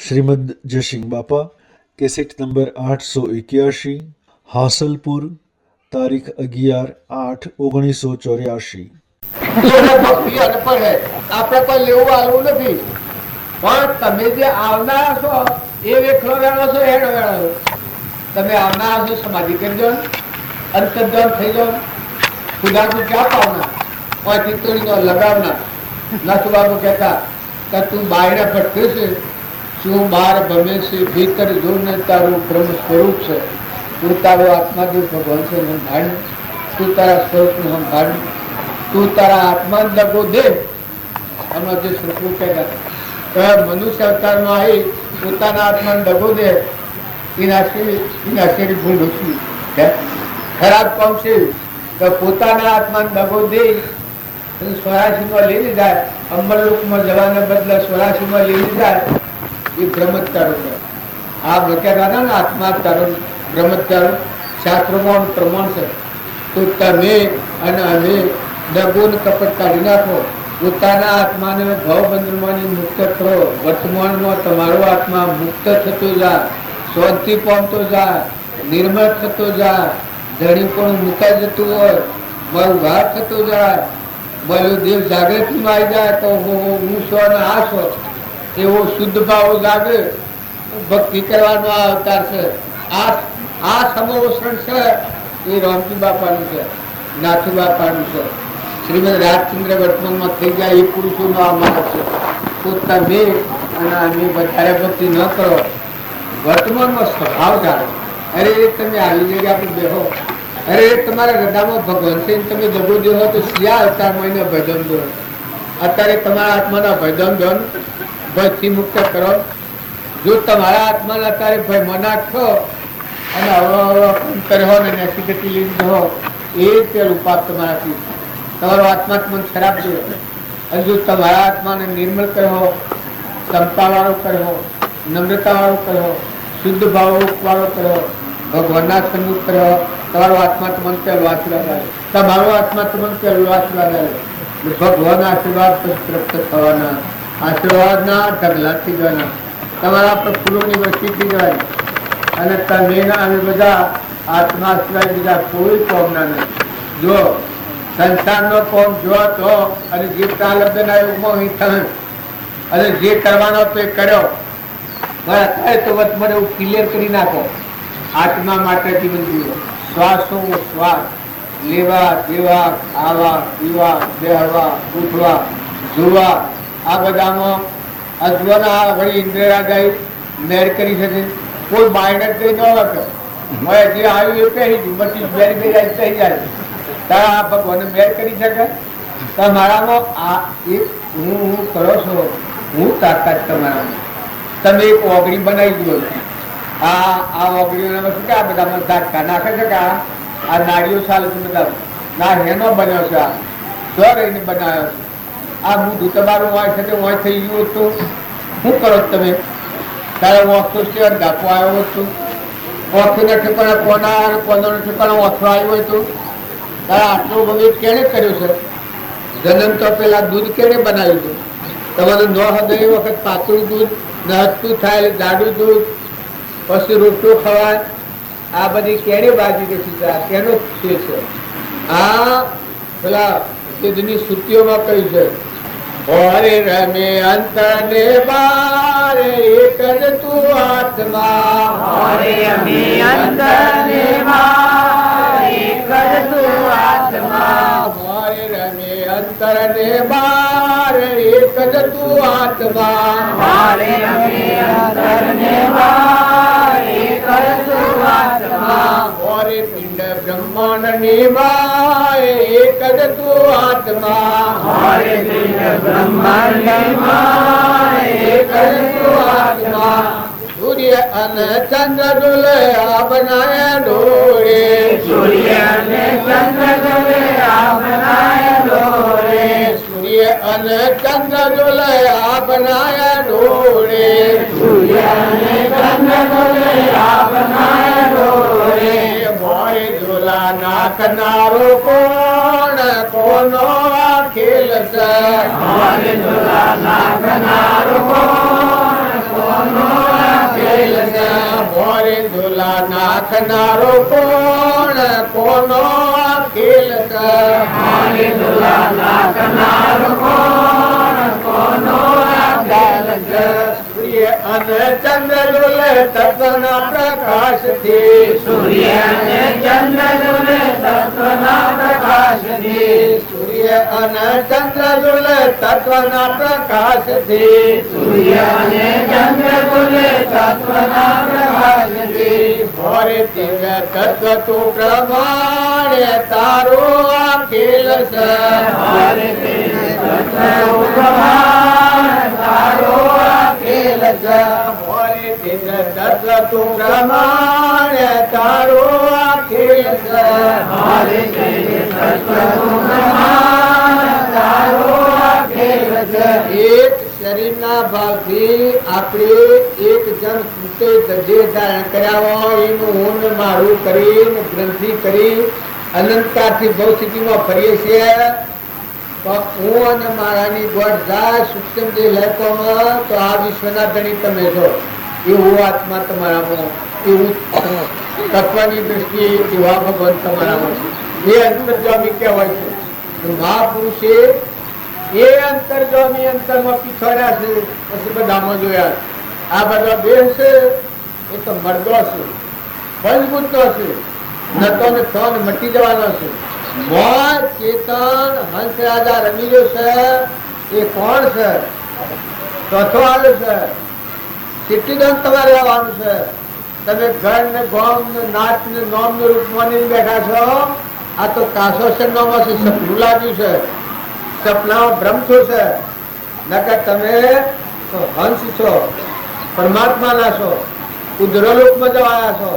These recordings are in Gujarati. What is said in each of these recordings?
શ્રીમદ જયસિંહ બાપા, કેસેટ નંબર 881, હાસલપુર, તારીખ 11/8/1984। આપણે કોઈ લેવું આવું નથી, પણ તમે જે આવનારા છો એ વેખલો વેળો છો, હેડો વેળો છો. તમે આવનારા છો, સમાધિ કરજો, અંતર્ધ્યાન થઈ જાઓ, ખુદાનું ક્યાં પાવના ઓથી તોડીનો લગાવના. નાથુ બાબુ કહેતા કે તું બાયણે ભટકે છે, શું બહાર ભમે છે, ભીતર જો ને તારું બ્રહ્મ સ્વરૂપ છે. તું તારો આત્માદેવ ભગવાન છે સંભાળ, તું તારા સ્વરૂપનું સંભાળ, તું તારા આત્મા દગો દે. આમાં જે શ્લોકો કહેતા મનુષ્ય અવતારમાં આવી પોતાના આત્માને દગો દે, એના શરીર ભૂલ ઓછી ખરાબ કામ છે કે પોતાના આત્માને દગો દે સ્વરાશીમાં લઈને જાય, અમરલોકમાં જવાના બદલે સ્વરાશીમાં લઈને જાય, એ બ્રહ્મચારો છે. આ કહેતા ને આત્મા તારો બ્રહ્મચારો શાસ્ત્રોમાં પ્રમાણ છે. તો તમે અને અમે દગો ને કપટ કાઢી નાખો, પોતાના આત્માને ભાવબંધનમાંથી મુક્ત કરો. વર્તમાનમાં તમારો આત્મા મુક્ત થતો જાય, શાંતિ પામતો જાય, નિર્મળ થતો જાય, ધણી પણ મુકાઈ જતું હોય, મારું ઘાત થતો જાય, મારો દેવ જાગૃતિમાં આવી જાય તો હું છો ને આ છો એવો શુદ્ધ ભાવ જાગે. ભક્તિ કરવાનો આ અવતાર છે. આ સમોષણ છે એ રામજી બાપાનું છે, નાથુ બાપાનું છે. શ્રીમદ રાજચંદ્ર વર્તમાનમાં થઈ જાય એ પુરુષોનો આ માર્ગ છે. તો તમે અને અમે વધારે ભક્તિ ન કરો, વર્તમાનમાં સ્વભાવ જાણો. અરે તમે આવી જગ્યા આપણે બેહો, અરે તમારા હૃદયમાં ભગવાન છે, તમે દગો દેવો તો શિયા અવતારમાં એને ભજન દો. અત્યારે તમારા આત્માના ભજન દો, ભયથી મુક્ત કરો. જો તમારા આત્માને અત્યારે ભય મનાટ છો અને કર્યો ને એસી ગતિ લીધી હો, એ પેલું પાપ તમારાથી તમારો આત્મા મન ખરાબ થયો. અને જો તમારા આત્માને નિર્મળ કર્યો, ક્ષમતાવાળો કર્યો, નમ્રતાવાળો કર્યો, શુદ્ધ ભાવ વાળો કર્યો, ભગવાનના સન્મુખ કર્યો, તમારો આત્મા તમને પહેલો આશીર્વાદ આવે, તમારો આત્મા તમને પહેલો આશીર્વાદ આવે. ભગવાન આશીર્વાદ પ્રાપ્ત થવાના, આશીર્વાદના ઢગલાથી જવાના, તમારા પર ફૂલોની વસ્તી થઈ જવાની. અને તમે અમે બધા આત્મા સિવાય બીજા કોઈ કોમના નહીં. જો સંસારનો કોમ જો તો અને જે તાલબ્ધના યુગમાં અને જે કરવાનો તો એ કર્યો. અત્યારે તો મને એવું ક્લિયર કરી નાખો. આત્મા માટે જીવન જીવો, શ્વાસો શ્વાસ લેવા દેવા, ખાવા પીવા, બેહવા ઉઠવા જોવા, આ બધામાં અજવાના વળી ઇન્દ્રિયાદાયી મેર કરી શકે. કોઈ બાયણક કઈ ન હતો, જે આવ્યું એ પહેરી ગયું, બધી મેર થઈ જાય. તારા ભગવાન મેર કરી શકે? તમારામાં આ એક હું કરો છો, હું તાકાત તમારામાં. તમે એક ઓગળી બનાવી દો. આ ઓગળીઓને શું કે આ બધામાં ધાટકા નાખે છે કે આ નાળીઓ ચાલે છે બધા ના હેનો બન્યો છે, આ સો રહીને બનાવ્યો છે. આ મૂઢું તમારું હોય છે તે હોય થઈ ગયું હતું. શું કરો તમે? તારે ઓછો છે ધાપો આવ્યો હતું, ઓછું ઠેકાણે કોનો ઠેકાણે ઓછો આવ્યો હોય તો તારે આટલું બધું કેને કર્યું છે? જન્મ તો પેલા દૂધ કેને બનાવ્યું હતું? તમારું ન હદય વખત પાતળું દૂધ નહતું થાય, જાડું દૂધ, પછી રોટલો ખવાય. આ બધી કેને બાજી નથી, કેનો છે? આ પેલા સિદ્ધની શ્રુતિઓમાં કહ્યું છે, હરે રમે અંતરને બારે કર તું આત્મા, હરે રમે અંતરને બારે કર તું આત્મા, હરે રમે અંતરને બારે કર તું આત્મા, હરે રમે અંતરને બારે કર તું આત્મા, હરે પિંડ બ્રહ્માંડ નિમાય કર તું આત્મા, હરે પિંડ બ્રહ્માંડ નિમાય કર તું આત્મા, સૂર્ય અને ચંદ્ર ડોલે આ બનાયા ડોરે, સૂર્ય અને ચંદ્ર ડોલે આ બનાયા ડોરે, સૂર્ય અને ચંદ્ર ડોલે આ બનાયા ડોરે, સૂર્ય અને ચંદ્ર ડોલે આ બનાયા ડોરે, મોરે ઝોલા નાખનારો કોણ, કોનો આ ખેલ છે? મોરે ઝોલા નાખનારો કોણ, કોનો મોરે ઝોલા નાખનારો કોણ કોનો ખેલ છે મોરે ઝોલા નાખનારો કોનો ખેલ છે સૂર્ય અને ચંદ્ર ઝૂલે તત્વના પ્રકાશથી સૂર્ય અને ચંદ્ર ઝૂલે તત્વના પ્રકાશથી સૂર્ય અને ચંદ્ર ઝૂલે તત્વના પ્રકાશથી સૂર્ય અને ચંદ્ર ઝૂલે તત્વના પ્રકાશથી મોરે દિવ્ય તત્વ તું પ્રમાણે તારો આ ખેલ છે મોરે તત્વ પ્રમાણે તારો આ ખેલ છે મોરે દિવ્ય તત્વ તું પ્રમાણે તારો આ ખેલ છે મોરે તત્વ પ્રમાણે તારો આ ખેલ છે એક શરીરના ભાવથી આપણે એક જણ કૃતે દજે ધારણ કર્યા હોય એનું હું ને મારું કરીને ગ્રંથિ કરી અનંતકાળથી ભવ સ્થિતિમાં ફરીએ છીએ તો હું અને મારાની ગોઠ જાય સૂક્ષ્મ જે લહેકોમાં તો આ વિશ્વના ધણી તમે છો એવું આત્મા તમારામાં એવું તત્વની દ્રષ્ટિએ એવા ભગવાન તમારામાં છે એ અંતર્જામી કહેવાય છે મહાપુરુષે એ અંતર્જામી અંતરમાં પીછોડ્યા છે પછી બધામાં જોયા આ બધા બેન છે એ તો મર્દો છે મજબૂતો છે નતો ને થો ને મટી જવાનો છે મોજ ચેતન હંસ રાજા રમી રહ્યો છે એ કોણ છે ચોથો આવ્યો છે સિટીદન તમારે આવવાનું છે તમે ઘર ને ગોમ ને નાચ ને નોમ ને રૂપ માની બેઠા છો આ તો કાસો છે નોમાં છે સપનું લાગ્યું છે સપનાઓ ભ્રમ છો છે નકર તમે તો હંસ છો પરમાત્માના છો ઉદ્રલોકમાં જવાયા છો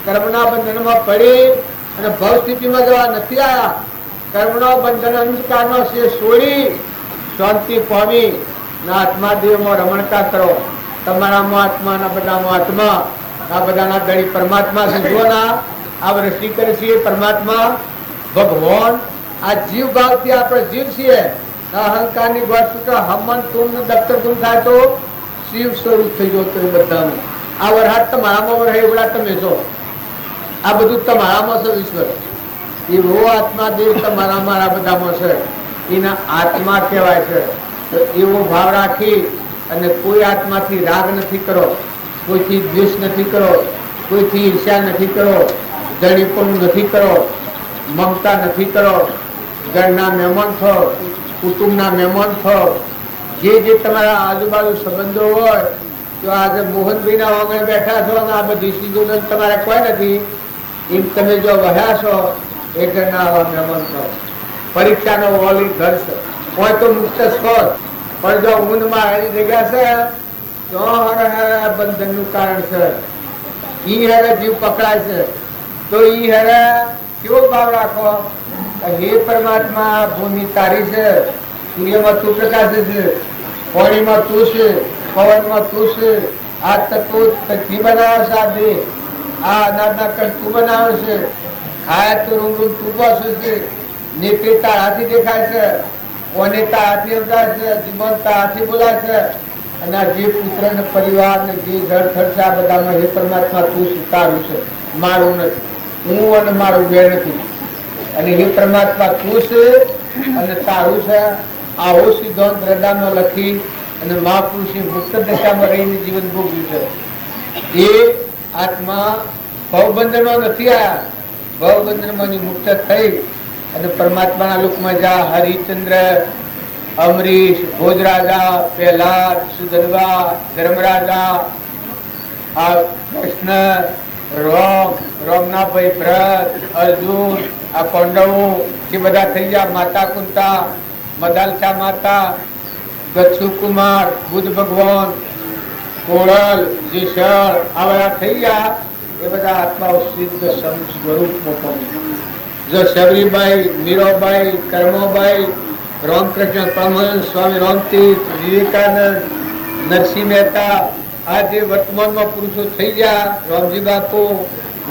કર્મના બંધનમાં પડી અને ભવ સ્થિતિમાં જવા નથી આવ્યા કર્મનો બંધન અંધકારનો છે છોડી શાંતિ પામી ના આત્મા દેવમાં રમણતા કરો તમારામાં આત્માના બધામાં આત્મા આ બધાના દળી પરમાત્મા છે જો ના આ વૃષ્ટિ કરે છે પરમાત્મા ભગવાન આ જીવ ભાવથી આપણે જીવ છીએ અહંકારની ગોઠ તો હમન તુમ દફતર ગુમ થાય તો શિવ સ્વરૂપ થઈ ગયો તો એ બધાનું આ વરહાટ તમારામાં રહે એવડા તમે છો આ બધું તમારામાં છે ઈશ્વર એવો આત્મા દેવ તમારા મારા બધામાં છે એના આત્મા કહેવાય છે તો એવો ભાવ રાખી અને કોઈ આત્માથી રાગ નથી કરો કોઈથી દ્વેષ નથી કરો કોઈથી ઈર્ષ્યા નથી કરો જડીપણું નથી કરો મમતા નથી કરો ઘરના મહેમાન છો કુટુંબના મહેમાન છો જે તમારા આજુબાજુ સંબંધો હોય તો આજે મોહનભાઈના આંગણે બેઠા છો અને આ બધી સીધું તમારે કોઈ નથી એમ તમે જો વહ્યા છો એ ઘરના આવા મહેમાન છો પરીક્ષાનો ઓલી ઘર છે કોઈ તો મુક્ત છો પણ જો ઊંઘમાં એની જગ્યા છે તો બંધનનું કારણ છે ઈ હેરે જીવ પકડાય છે તો ઈ હેરે કેવો ભાવ રાખો હે પરમાત્મા ભૂમિ તારી છે સૂર્યમાં તું પ્રકાશે છે પાણીમાં તું છે પવનમાં તું છે આ તત્વો તકથી બનાવે છે આ દેહ આ અનાજના કણ તું બનાવે છે ખાય તો રૂંગું તું બસે છે નેત્રે તારાથી દેખાય છે કોને તારાથી સમજાય છે જીવન તારાથી બોલાય છે અને આ જે પુત્ર ને પરિવાર ને જે જળ ખર્ચ આ બધામાં હે પરમાત્મા તું સ્વીકાર્યું છે મારું નથી હું અને મારું બે નથી અને હે પરમાત્મા તું છે અને તારું છે આવો સિદ્ધાંત હૃદયમાં લખી અને મહાપુરુષે મુક્ત દશામાં રહીને જીવન ભોગવ્યું છે એ આત્મા ભવબંધનો નથી આવ્યા ભવબંધનમાંથી મુક્ત થઈ અને પરમાત્માના લોકમાં જા હરિચંદ્ર અમરીશ ભોજરાજા પ્રહલાદ સુધન્વા ધર્મરાજા આ કૃષ્ણ રોમના ભાઈ ભરત અર્જુન આ પાંડવો જે બધા થઈ ગયા માતા કુંતા મદાલસા માતા ગચ્છુ કુમાર બુદ્ધ ભગવાન કોળલ જીશળ આ બધા થઈ ગયા એ બધા આત્માઓ સિદ્ધ સ્વરૂપમાં પહોંચ્યા જો શબરીબાઈ મીરાબાઈ કર્મોબાઈ રામકૃષ્ણ પરમહંસ સ્વામી રામતીર્થ વિવેકાનંદ નરસિંહ મહેતા આ જે વર્તમાનમાં પુરુષો થઈ ગયા રામજી બાપુ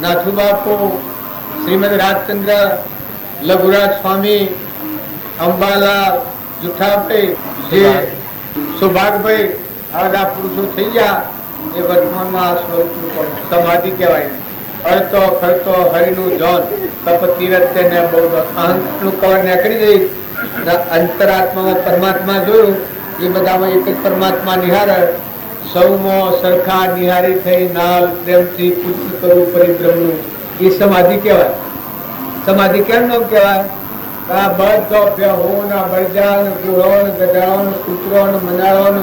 નાથુ બાપુ શ્રીમદ રાજચંદ્ર લઘુરાજ સ્વામી અંબાલાલ જુઠાભાઈ જે સૌભાગભાઈ આ બધા પુરુષો થઈ ગયા એ વર્તમાનમાં આ સ્વરૂપનું પણ સમાધિ કહેવાય. અડતો ખરતો હરિનું જોન તપ તીરથ ને બહુ અહંતનું કવર નીકળી જઈ અંતરાત્મામાં પરમાત્મા જોયું. એ બધામાં એક જ પરમાત્મા નિહારે. સૌમાં સરખા નિહારી થઈ નાલ પ્રેમથી પૂછ્યું કરવું પરિભ્રમનું. એ સમાધિ કહેવાય. સમાધિ કેમ ન કહેવાય? આ બધો પ્યહોન બળજાન ગુહોન ગધાઓન કૂતરોન મનાળોન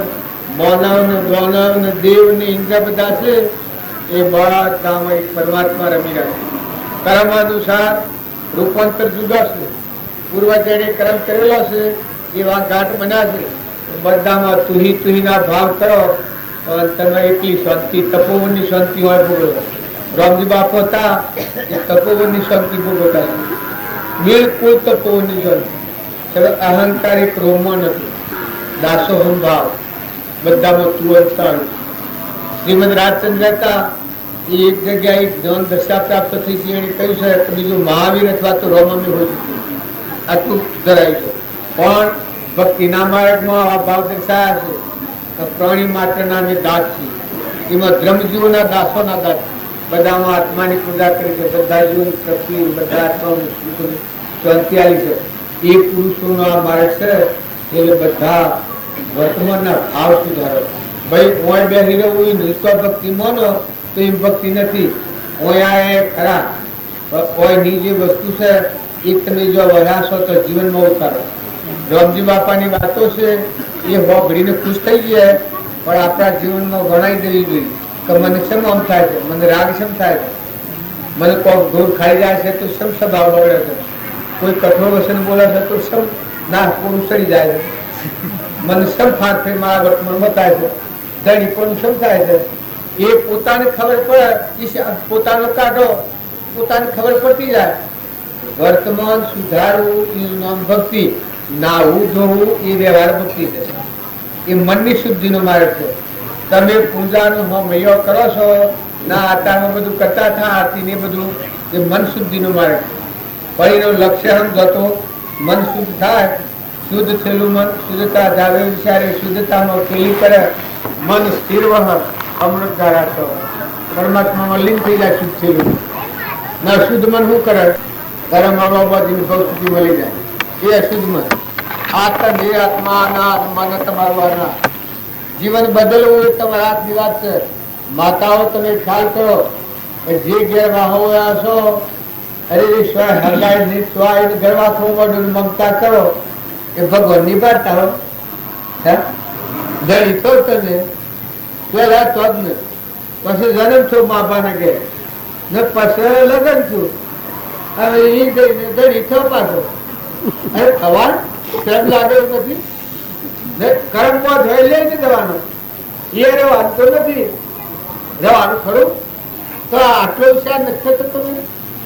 મોનવન દ્રોણવન દેવની ઇન્દ્ર બધા છે એ બધામાં એક પરમાત્મા રમી રહ્યા છે. કર્મ અનુસાર રૂપાંતર જુદા છે. પૂર્વજને કર્મ કરેલો છે એવા ઘાટ બન્યા છે. બધામાં તુહીના ભાવ કરો તમે એટલી શાંતિ તપોવનની શાંતિ હોય ભોગવો. રામજી બાપુ હતા એ તપોવનની શાંતિ ભોગવતા છે. બિલકુલ તપોવનની શાંતિ. અહંકારી ક્રોમો નથી. દાસોહમ ભાવ બધામાં તુઅંતાળ. શ્રીમદ રાજચંદ્ર હતા એ એક જગ્યાએ જ્ઞાન દશા પ્રાપ્ત થઈ છે. એને કહ્યું છે કે બીજું મહાવીર અથવા તો રોમમી હોય છે આટલું ધરાય છે. પણ ભક્તિના માર્ગમાં આ ભાવ દર્શાયા છે. પ્રાણી માત્રના જે દાસ છે એમાં ધર્મજીવોના દાસોના દાસ બધામાં આત્માની પૂજા કરી છે. બધા જીવન શક્તિ બધા આત્માનું શાંતિ આવી છે. એ પુરુષોનો આ માર્ગ છે. એટલે બધા વર્તમાનના ભાવ સુધારો. ભાઈ ઓય બે હીરો નિષ્ઠ ભક્તિ માનો તો એ ભક્તિ નથી. ઓયા ખરા ઓયની જે વસ્તુ છે એ તમે જો વરાશો તો જીવનમાં ઉતારો. રામજી બાપાની વાતો છે એ હોભળીને ખુશ થઈ ગયા. પણ આપણા જીવનમાં ગણાઈ દેવી જોઈએ કે મને શેમ આમ થાય છે, મને રાગ શેમ થાય છે, મને કોઈ દૂર ખાઈ જાય છે તો શેમ સ્વભાવ બગડે છે, કોઈ કઠોર વચન બોલે છે તો શેમ ના પૂરું સડી જાય છે, મને શેમ ફાંક મારા વર્તમાનમાં થાય છે, ધણી પણ શેમ થાય છે. એ પોતાને ખબર પડે પોતાનો કાઢો પોતાને ખબર પડતી જાય. વર્તમાન સુધારવું એ નામ ભક્તિ. નાવું ધોવું એ વ્યવહાર ભક્તિ છે. એ મનની શુદ્ધિનો માર્ગ છે. તમે પૂજાનો મૈયો કરો છો ના આતામાં બધું કરતા થા આરતી ને બધું એ મન શુદ્ધિનો માર્ગ છે. પણ એનો લક્ષ્ય જતો મન શુદ્ધ થાય. શુદ્ધ થયેલું મન શુદ્ધતા જાવે વિચારે શુદ્ધતામાં ખેલી કરે. મન સ્થિર વહ અમૃત ધારા છો પરમાત્મામાં લીન થઈ જાય. શુદ્ધ થયેલું ના શુદ્ધ મન શું કરે? ગરમ હવા બધી ભવ સુધી મળી જાય. એ અશુદ્ધ મન. આત્મા મન તમારું જીવન બદલવું એ તમારા હાથની વાત છે. માતાઓ તમે ખ્યાલ કરો જે ઘેર વાહોયા છો અરે ઈશ્વર હરલાય નિસ્વાય ગરવા થોડું મમતા કરો એ ભગવાન નિભાડતા હો. ધણી છો તમે પેલા તો જ ને પછી જન્મ છો બાપાને કે ને પછી લગ્ન છું હવે એ ગઈને ધણી છો પાછો. અરે થવા કેમ લાગે નથી ને કર્મમાં જોઈ લે ને દેવાનો એ રહેવાનું તો નથી રહેવાનું ખરું. તો આટલો વિચાર નથી થતો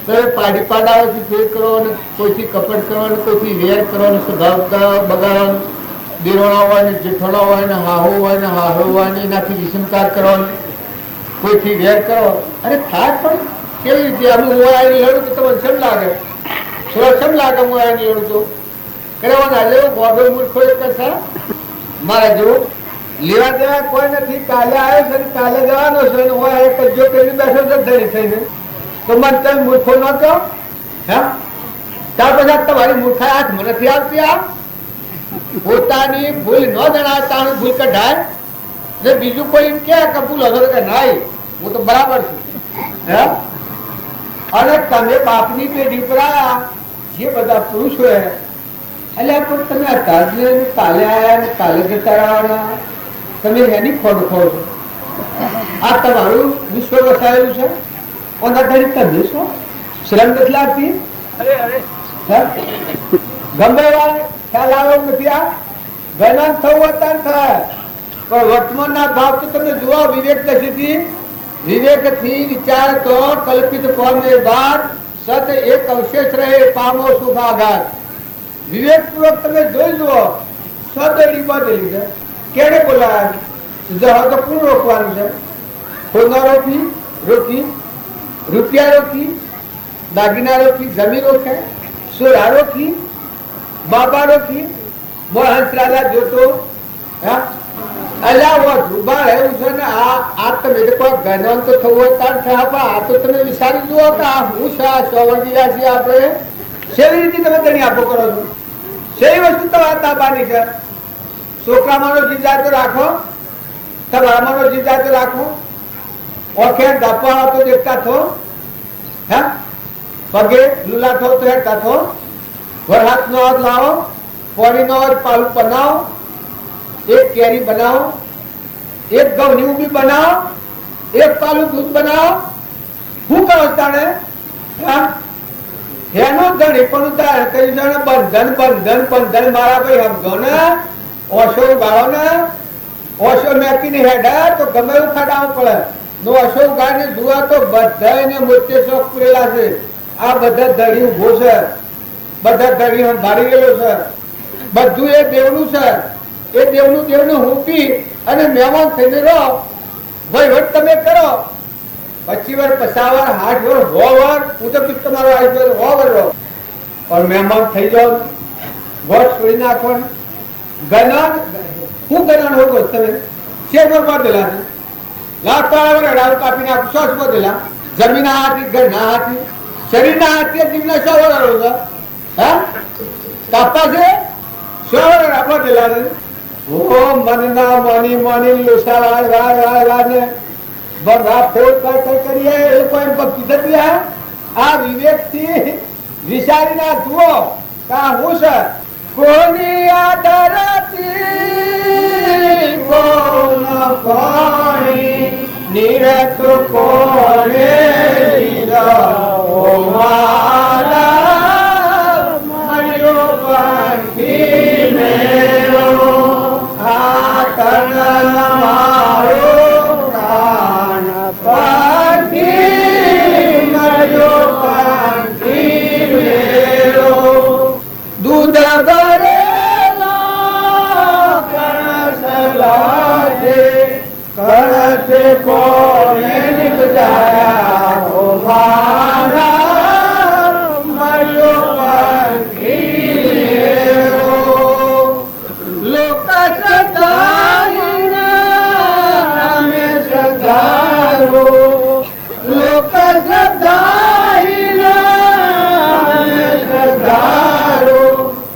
તમે પાડી પાડાવાથી ફેર કરો ને કોઈથી કપટ કરવાનું કોઈથી વેર કરવાનું સ્વભાવ બગાડવાનું દેરોણા હોય ને જેઠોણા હોય ને હાહુ હોય ને હાહુ હોય ને એનાથી વિષમકાર કરવાનું કોઈથી વેર કરો. અરે થાય પણ કેવી રીતે અમે હું આવીને લડું તો તમને શેમ લાગે? થોડા શેમ લાગે હું આવીને લડું તો કરવાના જેવું ગોડો મૂર્ખો એક કરતા મારા જેવું લેવા દેવા કોઈ નથી. કાલે આવ્યો છે કાલે જવાનો છે એક જો કરી બેઠો છે ધરી થઈને તો મને તમે મૂર્ખો ન કહો. હા ત્યાર પછી તમારી મૂર્ખાઈ હાથમાં નથી આવતી. આ પોતાની ભૂલ ન જણાવતા ભૂલ કઢાય ને બીજું કોઈ એમ કે ભૂલ હશે કે નહીં હું તો બરાબર છું. હે અને તમે બાપની પેઢી પર આવ્યા જે બધા પુરુષો એટલે પણ તમે અત્યારે કાલે આવ્યા ને કાલે જતા રહેવાના તમે એની ખોડ ખો છો. આ તમારું વિશ્વ વસાયેલું છે. ઓના ધરી તમે છો શ્રમ નથી લાગતી. ગમે ખ્યાલ આવ્યો નથી. આ વેદાંત થવું અત્યારે થાય પણ વર્તમાનના ભાવ તો તમે જુઓ. વિવેક દશીથી વિવેકથી વિચાર તો કલ્પિત પામે બાદ સત એક અવશેષ રહે પામો સુખ આઘાત. વિવેક પૂર્વક તમે જોઈ જુઓ સદડી બદલી છે. કેને બોલાયા જહો તો કોણ રોકવાનું છે? સોના રોકી રૂપિયા રોકી દાગીના રોકી જમીન રોકે સોરા રોકી બાબા રોકી હંસ રાજા જોતો અલ્યા ઓ ધ્રુબાળ એવું છે ને આ તમે કોઈ ગણન તો થવું હોય તાર થયા પણ આ તો તમે વિચારી જુઓ કે આ હું છે આ સોવર્ગીયા છીએ આપણે કેવી રીતે તમે તેની આપો કરો છો સેવી વસ્તુ તમારા તાબાની છે છોકરામાંનો જીજા તો રાખો તમારામાંનો જીજા તો રાખો ઓખે ધપા તો દેખતા થો હે પગે લુલા થો તો હેઠતા થો વરહાત નો હાથ લાવો પોણી નો પાલું બનાવો एक कैरी बनाओ एक गवनी भी बनाओ एक पालू दूध बनाओ હું કરો તાણે એનો ધણી પણ ઉતાર કરી જાણે બંધન બંધન બંધન મારા ભાઈ સમજો ને ઓશો ગાળો ને ઓશો મેકી ની હેડા તો ગમે એવું ખાડાવું પડે નો ઓશો ગાળને જુआ તો બધા ને મોટે શોખ પૂરેલા છે આ બધા ધણી ઉભો છે બધા ધણી ભારી ગયેલો છે બધું એ દેવનું છે એ દેવનું હુંપી અને મહેમાન થઈને રહો વહીવટ તમે કરો 25 વાર 50 વાર 60 વાર 100 વાર હું તો તમારો આવી 100 વાર રહો પણ મહેમાન થઈ જાઓ વોટ છોડી નાખો ગણન હું ગણન હોગો તમે શેર પર દેલા લાખ પાવર અડાવ કાપી નાખ સોસ પર દેલા જમીન હાથી ઘર ના હાથી શરીર ના હાથી જીવના 100 વાર રહો હા કાપા છે 100 વાર આપો દેલા ઓ મનના મની મની લુસા વાળ વાળ વાળ વાળ ને બરડા ફોડ કર કરીએ એ કોઈ ભક્તિ થતી આ વિવેક થી વિચારીના જુઓ કા હું છે કોની આદરતી કોન પાણી નિરત કોને ઓ મારા મયો પાંખી મેરો મારો પ્રાણ પાખી મયો પાંખી મેરો દૂધ ભરેલા કણસ લાગે કણસ કોને નિપજાયા ઓ મારા મયો પાંખી મેરો લોક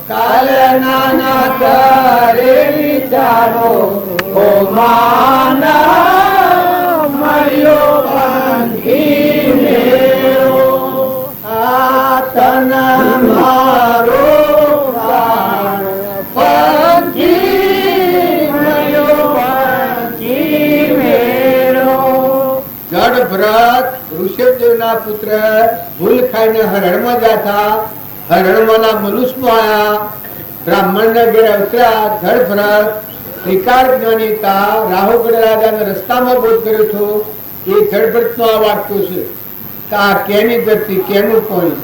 કાલે નાના કરે વિચારો ઓ માના મળ્યો પાંખી મેરો આ તન મારો પ્રાણ પાંખી મળ્યો પાંખી મેરો જડ ભરત ઋષભદેવના પુત્ર ભૂલ ખાઈને હરણમાં જાતા હરણવાના મનુષ્યમાં આયા બ્રાહ્મણ ના ઘેર અવતર્યા જડ ભરત ત્રિકાળ જ્ઞાનીતા રાહુગઢ રાજાને રસ્તામાં બોધ કર્યો હતો એ જડ ભરત નો આ વાક્યો છે કે આ કેની ધરતી કેનું પાણી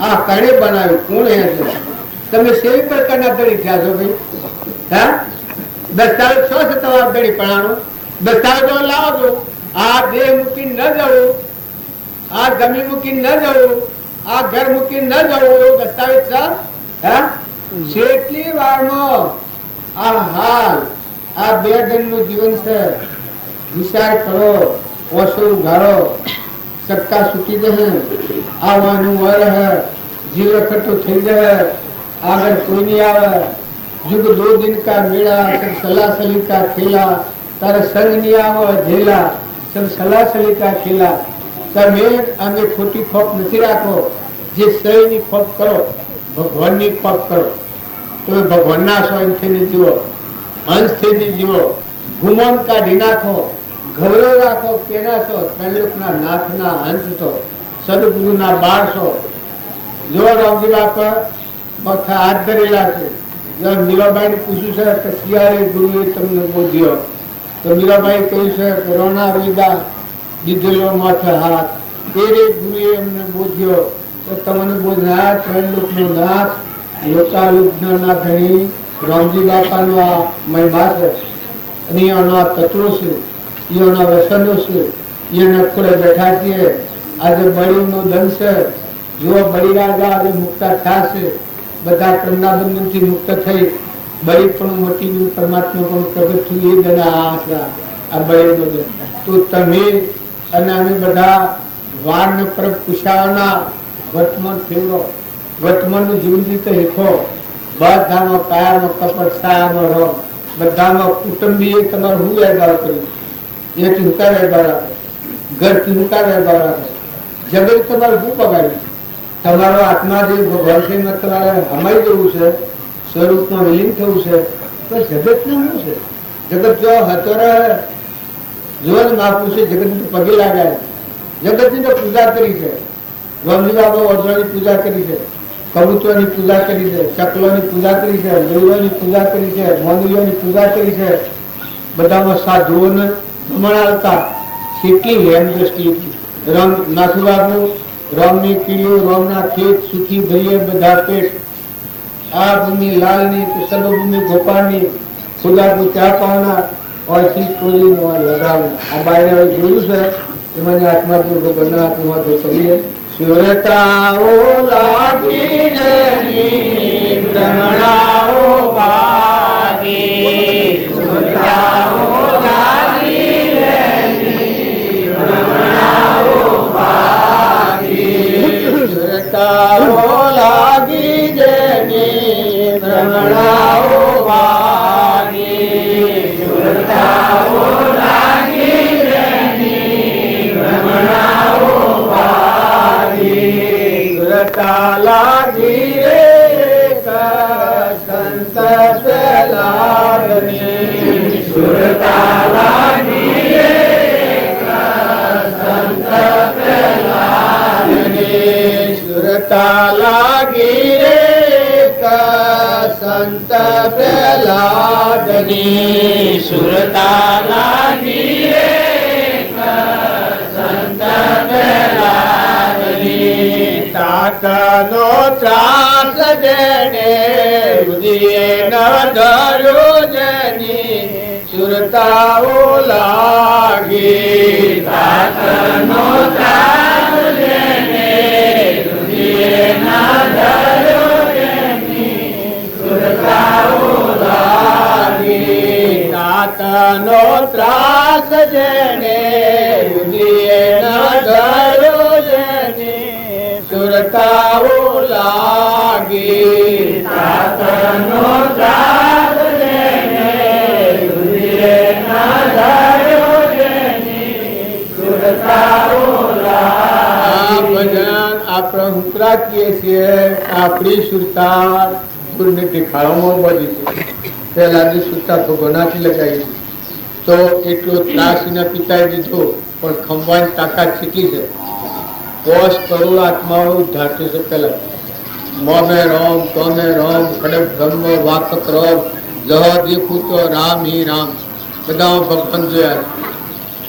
આ કણે બનાવ્યું કોણ હે છે તમે સેવી પ્રકારના ધણી થયા છો ભાઈ હા દસ્તાવેજ છો છે તમારા ધણી પણાનો દસ્તાવેજો લાવો છો આ દેહ મૂકી ન જવું આ જમીન મૂકી ન જવું આ ઘર મૂકી ન જવું એવું દસ્તાવેજ છે હે કેટલી વારમાં આ હાલ આ બે જણનું જીવન છે વિચાર કરો ઓછો ઉઘાડો સક્કા છૂટી જશે આવવાનું વર હે જીવ રખડતો થઈ જાય આગળ કોઈ નહીં આવે युग 2 दिन का मेला सब सलासली का खेला तारे संग नहीं आवे झेला सब सलासली का खेला તમે અમે ખોટી ખોટ નથી રાખો જે સહીની ખોટ કરો ભગવાનની ખોટ કરો તમે ભગવાનના સ્વયંથી જીવો અંશથી જીવો ગુમાન કાઢી નાખો ગૌરવ રાખો કેના છો ત્રણલોકના નાથના અંશ છો સદગુરુના બાળ છો જો રામજી બાપા માથા હાથ ધરેલા છે મીરાબાઈને પૂછ્યું છે કે સિયારે ગુરુએ તમને બોધ્યો તો મીરાબાઈ કહ્યું છે કે રોના રોઈદા દીધેલો માથે હાથ તેરે ગુરુએ અમને બોધ્યો તો તમને બોધનાર ત્રણલોકનો નાથ લોકાલુજ્ઞાના ધણી રામજી બાપાનો આ મહિમા છે અને એના તત્વો છે એના વ્યસનો છે એના ખોળે બેઠા છીએ આજે બળીનો દંશ છે જો બળી રાજા આજે મુક્ત થશે બધા કર્મના બંધનથી મુક્ત થઈ બળી પણ મોટી ગયું, પરમાત્મા પણ પ્રગટ થયું, એ જ આશરા આ બળી બધું. તો તમે અને અમે બધા વાન પર કુશાળના વર્તમાન ફેરવો, વર્તમાનનું જીવન રીતે હેઠો, બધામાં કાયામાં કપટ, સાયામાં રહો, બધામાં કુટુંબીએ તમારું શું વ્યવહાર કર્યું, એ ચૂંકા વ્યવહાર આપે, ઘર ચૂંકા વ્યવહાર આપે, જગત તમારું શું પગાડ્યું, તમારો આત્મા જે ભગવાન તમારે હમાઈ જવું છે, સ્વરૂપમાં વિલીન થવું છે, તો જગતનું શું છે? જગત જો હતો જોન માપું છે, જગત પગે લાગ્યા, જગતની તો પૂજા કરી છે, વમજી બાબા ઓઢવાની પૂજા કરી છે, કબૂતરોની પૂજા કરી છે, ચકલોની પૂજા કરી છે, લોહીઓની પૂજા કરી છે, મોંગલીઓની પૂજા કરી છે, બધામાં સાધુઓને ભમણાવતા કેટલી હેમ દ્રષ્ટિ હતી. રમ નાથુબાબુ રામની કીડીઓ, રામના ખેત સુખી ભરીએ બધા પેટ, આ ભૂમિ લાલની તો સર્વભૂમિ ગોપાળની, ખુદાનું ત્યાં પાવના ઓળખી ટોલી લગાવું. આ બાયને જોયું છે એ મને આત્મા ભગવાનના આત્મા તો કરીએ. સુરતાઓ લાગી જની ભ્રમણાઓ ભાગી, સુરતાઓ લાગી જની ભ્રમણાઓ ભાગી, સુરતાઓ લાગી જની ભ્રમણાઓ ભાગી, સુરતાઓ લાગી જની ભ્રમણાઓ લાગી રે સંત લાગની, સુરતા લાગી રે સંત લાગની, સુરતા લાગી રે સંત લાગની, સુરતા લાગી રે સંત લાગની. તાતનો ત્રાસ જેને રુદિએ ન ધર્યો જેની સુરતાઓ લાગી, તાતનો ત્રાસ જેને રુદિએ ન ધર્યો જેની સુરતાઓ લાગી, તાતનો ત્રાસ જેને રુદિએ ન ધર્યો જેની સુરતાઓ લાગી, તાતનો ત્રાસ જેને રુદિએ ન ધર્યો જેની સુરતાઓ લાગી. ભજન આપણે હુંકરા કહીએ છીએ, આપણી સુરતા ગુરુને દેખાડવામાં બધી છે. પહેલાની સુરતા ભગવાનથી લગાવી તો એટલો ત્રાસ એના પિતાએ દીધો, પણ ખંભાની તાકાત કેટલી છે? 10 કરોડ આત્માઓ ઉદ્ધાર થશે. પેલા મોમે રામ તોમે રામ ખડક બ્રહ્મ વાકત રામ જહ દેખું તો રામ હી રામ, બધા ભગવાન જોયા.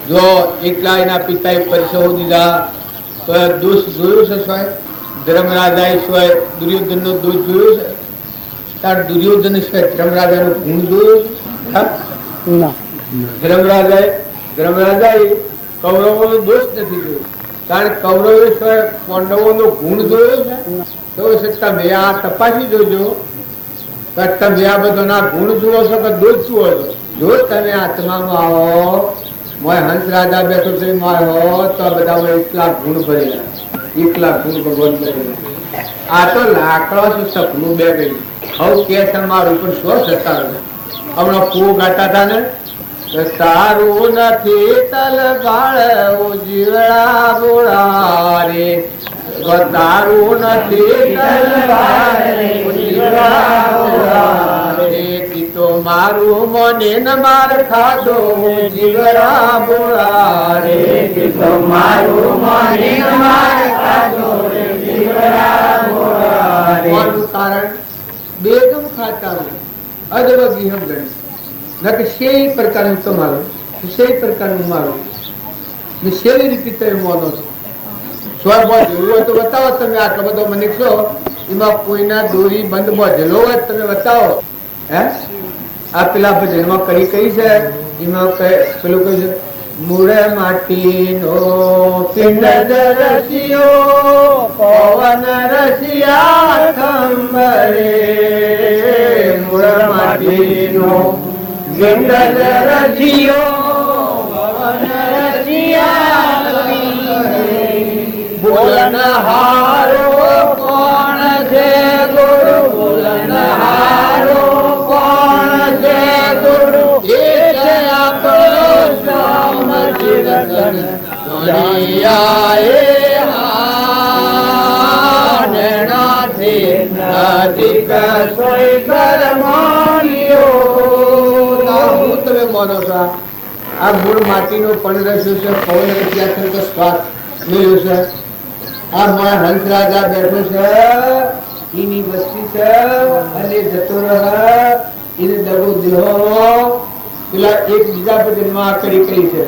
જો એટલા એના પિતાએ પરિસરો દીધા તો દોષ જોયું છે સ્વયં ધર્મરાજાએ સ્વયં દુર્યોધનનો દોષ જોયો છે? તાર દુર્યોધન સ્વયં ધર્મરાજાનો ગુણ જોયો છે? ધર્મરાજાએ કૌરવોનો દોષ નથી જોયો, કારણ કૌરવે પાંડવોનો ગુણ જોયો છે. તો તમે આ તપાસી જોજો, તમે આ બધોના ગુણ જુઓ છો કે દોષ જુઓ છો. જો તમે આત્મામાં આવો, મોય હંસ રાજા બેઠો છે મોય હો, તો બધા એટલા ગુણ ભરેલા, એટલા ગુણ ભગવાન ભરેલા. આ તો લાકડો શું સપનું બે ગયું. હવે કે છે મારું પણ શું થતા હમણાં કુવો ગાતા હતા ને, તારું નથી તલબાળ જીવડા બોળા રે, તારું નથી તલબાળ જીવડા બોળા રે, તો મારું મને ન માર ખાધો જીવડા બોળા રે, તો મારું મને ન માર ખાધો જીવડા બોળા રે. કારણ બેગમ ખાતા અદવગી હમ ગણી નક શેય પ્રકારનું તમારું, શેય પ્રકારનું મારું, શેરી રીતે તમે મોનો છો. સ્વર જોયું હોય તો બતાવો. તમે આટલો બધો મને છો, એમાં કોઈના દોરી બંધ બાંધેલો હોય તમે બતાવો. હે આ પેલા ભજનમાં કઈ કઈ છે? એમાં પેલું કઈ છે? મૂળ માટીનો પિંડ રસિયો પવન રસિયા ખંભરે, મૂળ માટીનો ગંગલ રચિયો પવન રચિયા બોલનહારો કોણ છે ગુરુ બોલનહારો કોણ છે ગુરુ એ છે આપણો શ્યામ ચિરંતન આ મૂળ માટીનો પણ રસ્યો છે પવન રચ્યા છે શ્વાસ મેળ્યો છે આ માં હંસ રાજા બેઠો છે એની વસ્તી છે અને જતો રહે એને દગો દેહો પેલા એક બીજા પર જન્મ કરી કરી છે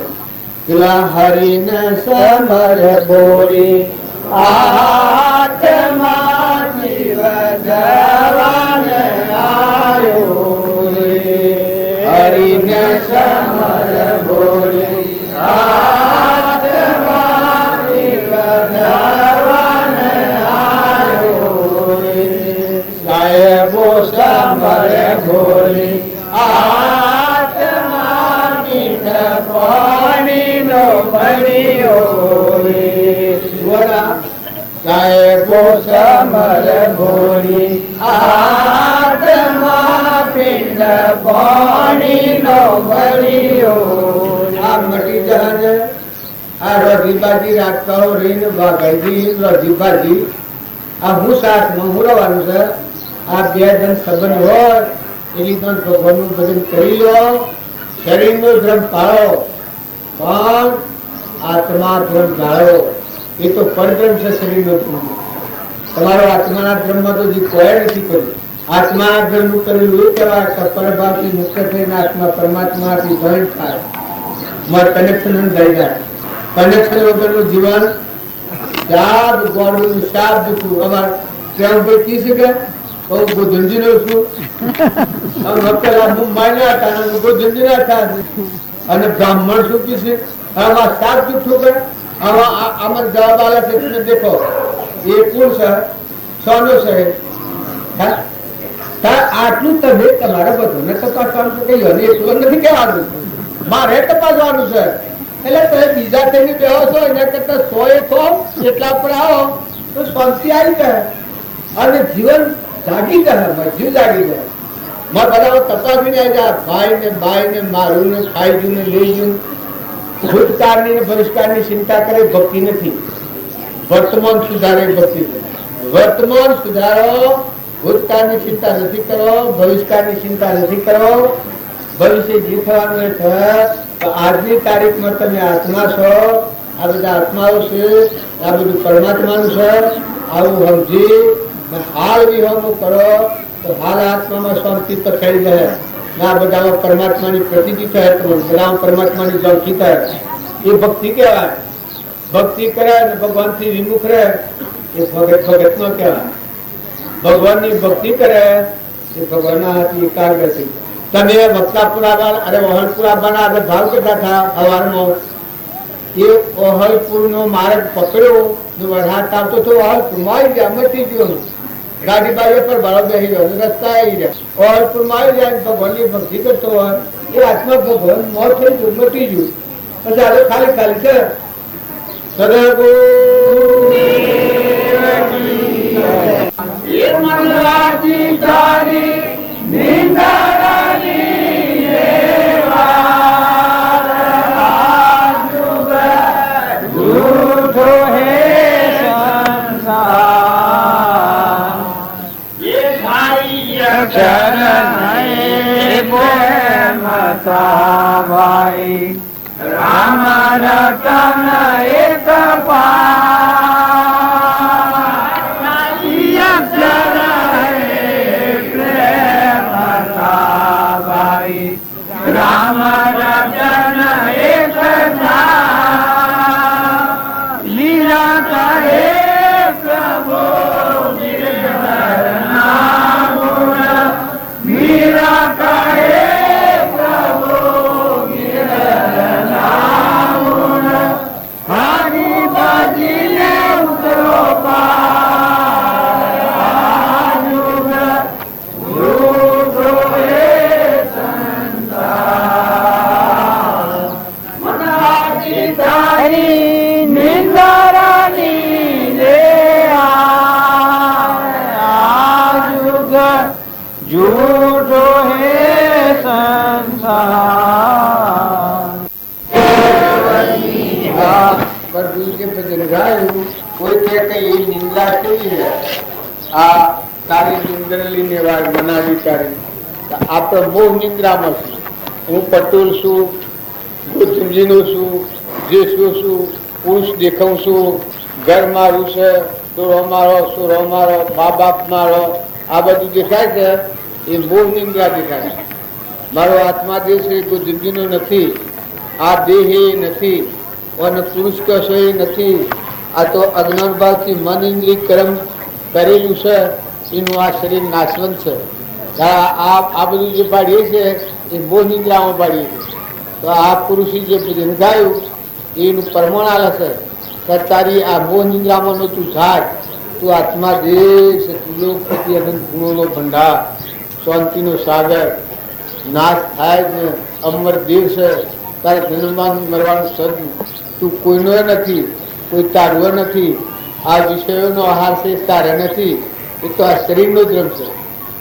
પેલા હરિને સમર બોલી આત્મા જીવ જવાન આયો હરિને સમર બોલી આત્મા જીવ જવાન આયો સાહેબો સમર બોલી આત્મા મીઠ પાણીનો ભર્યો સાહેબો સમર ભોળી આત્મા પિંડ પાણીનો ભર્યો આ મટી જહાને આ રજીબાજી રાખતાઓ રહીને ભાગાઈજી રજીબાજી આ હું સાથમાં હું રહેવાનું છે આ બે જણ સંબંધ હોય એની પણ ભગવાનનું ભજન કરી લો શરીરનો ધર્મ પાળો પણ આત્મા ધર્મ જાળવો એ તો પરધર્મ છે શરીરનો ધર્મ તમારો આત્માના ધર્મમાં તો જે કોઈ નથી કર્યું આત્માના ધર્મ કરેલું એ કહેવાય કે પરભાવથી મુક્ત થઈને આત્મા પરમાત્માથી જોઈન્ટ થાય મારે કનેક્શન થઈ જાય કનેક્શન વગરનું જીવન શાબ ગોળનું શાબ દીધું અમારે ત્યાં ભાઈ કી શકે હું ગોધનજી નો છું પેલા હું માન્યા હતા ગોધનજી ના હતા અને બ્રાહ્મણ શું કી છે આમાં શાબ જૂઠું કરે આમાં જવાબ આલે છે તમે દેખો એ કોણ છે સોનો છે આટલું તમે તમારે બધાને તપાસવાનું છે કઈ અને એટલું નથી કહેવાનું મારે તપાસવાનું છે એટલે તમે બીજા થઈને બેહો છો એના કરતા 100 એટલા પર આવો તો શાંતિ આવી જાય અને જીવન જાગી જાય જીવ જાગી જાય મારા બધા તપાસીને આવી જાય ભાઈ ને બાઈ ને મારું ને ખાઈ ગયું ને લઈ ગયું ભૂતકાળની ને ભવિષ્યકાળની ચિંતા કરે ભક્તિ નથી વર્તમાન સુધારે ભક્તિ વર્તમાન સુધારો ભૂતકાળની ચિંતા નથી કરો ભવિષ્યકાળની ચિંતા નથી કરો ભવિષ્ય જે થવાનું એ થાય તો આજની તારીખમાં તમે આત્મા છો આ બધા આત્માઓ છે આ બધું પરમાત્માનું છે આવું સમજી હાલ વિહોમો કરો તો હાલ આત્મામાં શાંતિ તો થઈ જાય આ બધા પરમાત્માની પ્રતિતિ થાય બધા પરમાત્માની ઝળકી થાય એ ભક્તિ કહેવાય ભક્તિ કરે ને ભગવાનથી વિમુખ રહે એ ભગત ભગત નો કહેવાય ભગવાનની ભક્તિ કરે એ ભગવાનના હાથની એકાગ્રતિ તમે વક્તાપુરા અરે ઓહલપુરા બના ભાવ કરતા હતા સવારમાં એ ઓહલપુર નો માર્ગ પકડ્યો વરસાદ આવતો તો ઓહલપુરમાં આવી ગયા મટી ગયો ગાડી બાજુ પર ભાડો બેસી ગયો રસ્તા આવી ગયા ઓહલપુરમાં આવી જાય ભગવાનની ભક્તિ કરતો હોય એ આત્મા ભગવાન મોત થઈ ગયું મટી ગયું પછી હવે ખાલી ખાલી છે સદગુરુ રામ રતન એક રામ રતન એક લીલા કરે પ્રભુ મીરા કરે હરી બાજી नहीं निंदरानी ले आजुग झूठो है संसार। प्रभु के भजन गाયું કોઈ કે કઈ નિંદા કેવી છે આ તારી નિંદ્રલી ને વાર બનાવી તારી આપણે બહુ નિંદ્રામાં છું હું પટોલ છું ગોચમજીનો છું જેસુ છું પુરુષ દેખાઉં છું ઘર મારું છે દોરો મારો મા બાપ મારો આ બધું દેખાય છે એ બહુ નિંદ્રા દેખાય છે મારો આત્મા દેહ છે કોઈ જિંદગીનો નથી આ દેહ એ નથી અને પુરુષ કશો એ નથી આ તો અજ્ઞાન ભાવથી મન ઇન્દ્રિય કર્મ કરેલું છે એનું આ શરીર નાશવંત છે આ બધું જે પાડીએ છે એ બહુ નિંદ્રામાં પાડીએ છીએ તો આ પુરુષે જે ભજન ગાયું એનું પ્રમાણ આલે છે કે તારી આ બહુ નિંદ્રામાં તું ઝાડ તું આત્મા દેશ તુલોપતિ અનંત ગુણોનો ભંડાર શાંતિનો સાગર નાશ થાય છે અમર દેવ છે તારે જન્મવાનું મરવાનું સદ તું કોઈનો નથી કોઈ તારવો નથી આ વિષયોનો આહાર છે તારે નથી એ તો આ શરીરનો ધર્મ છે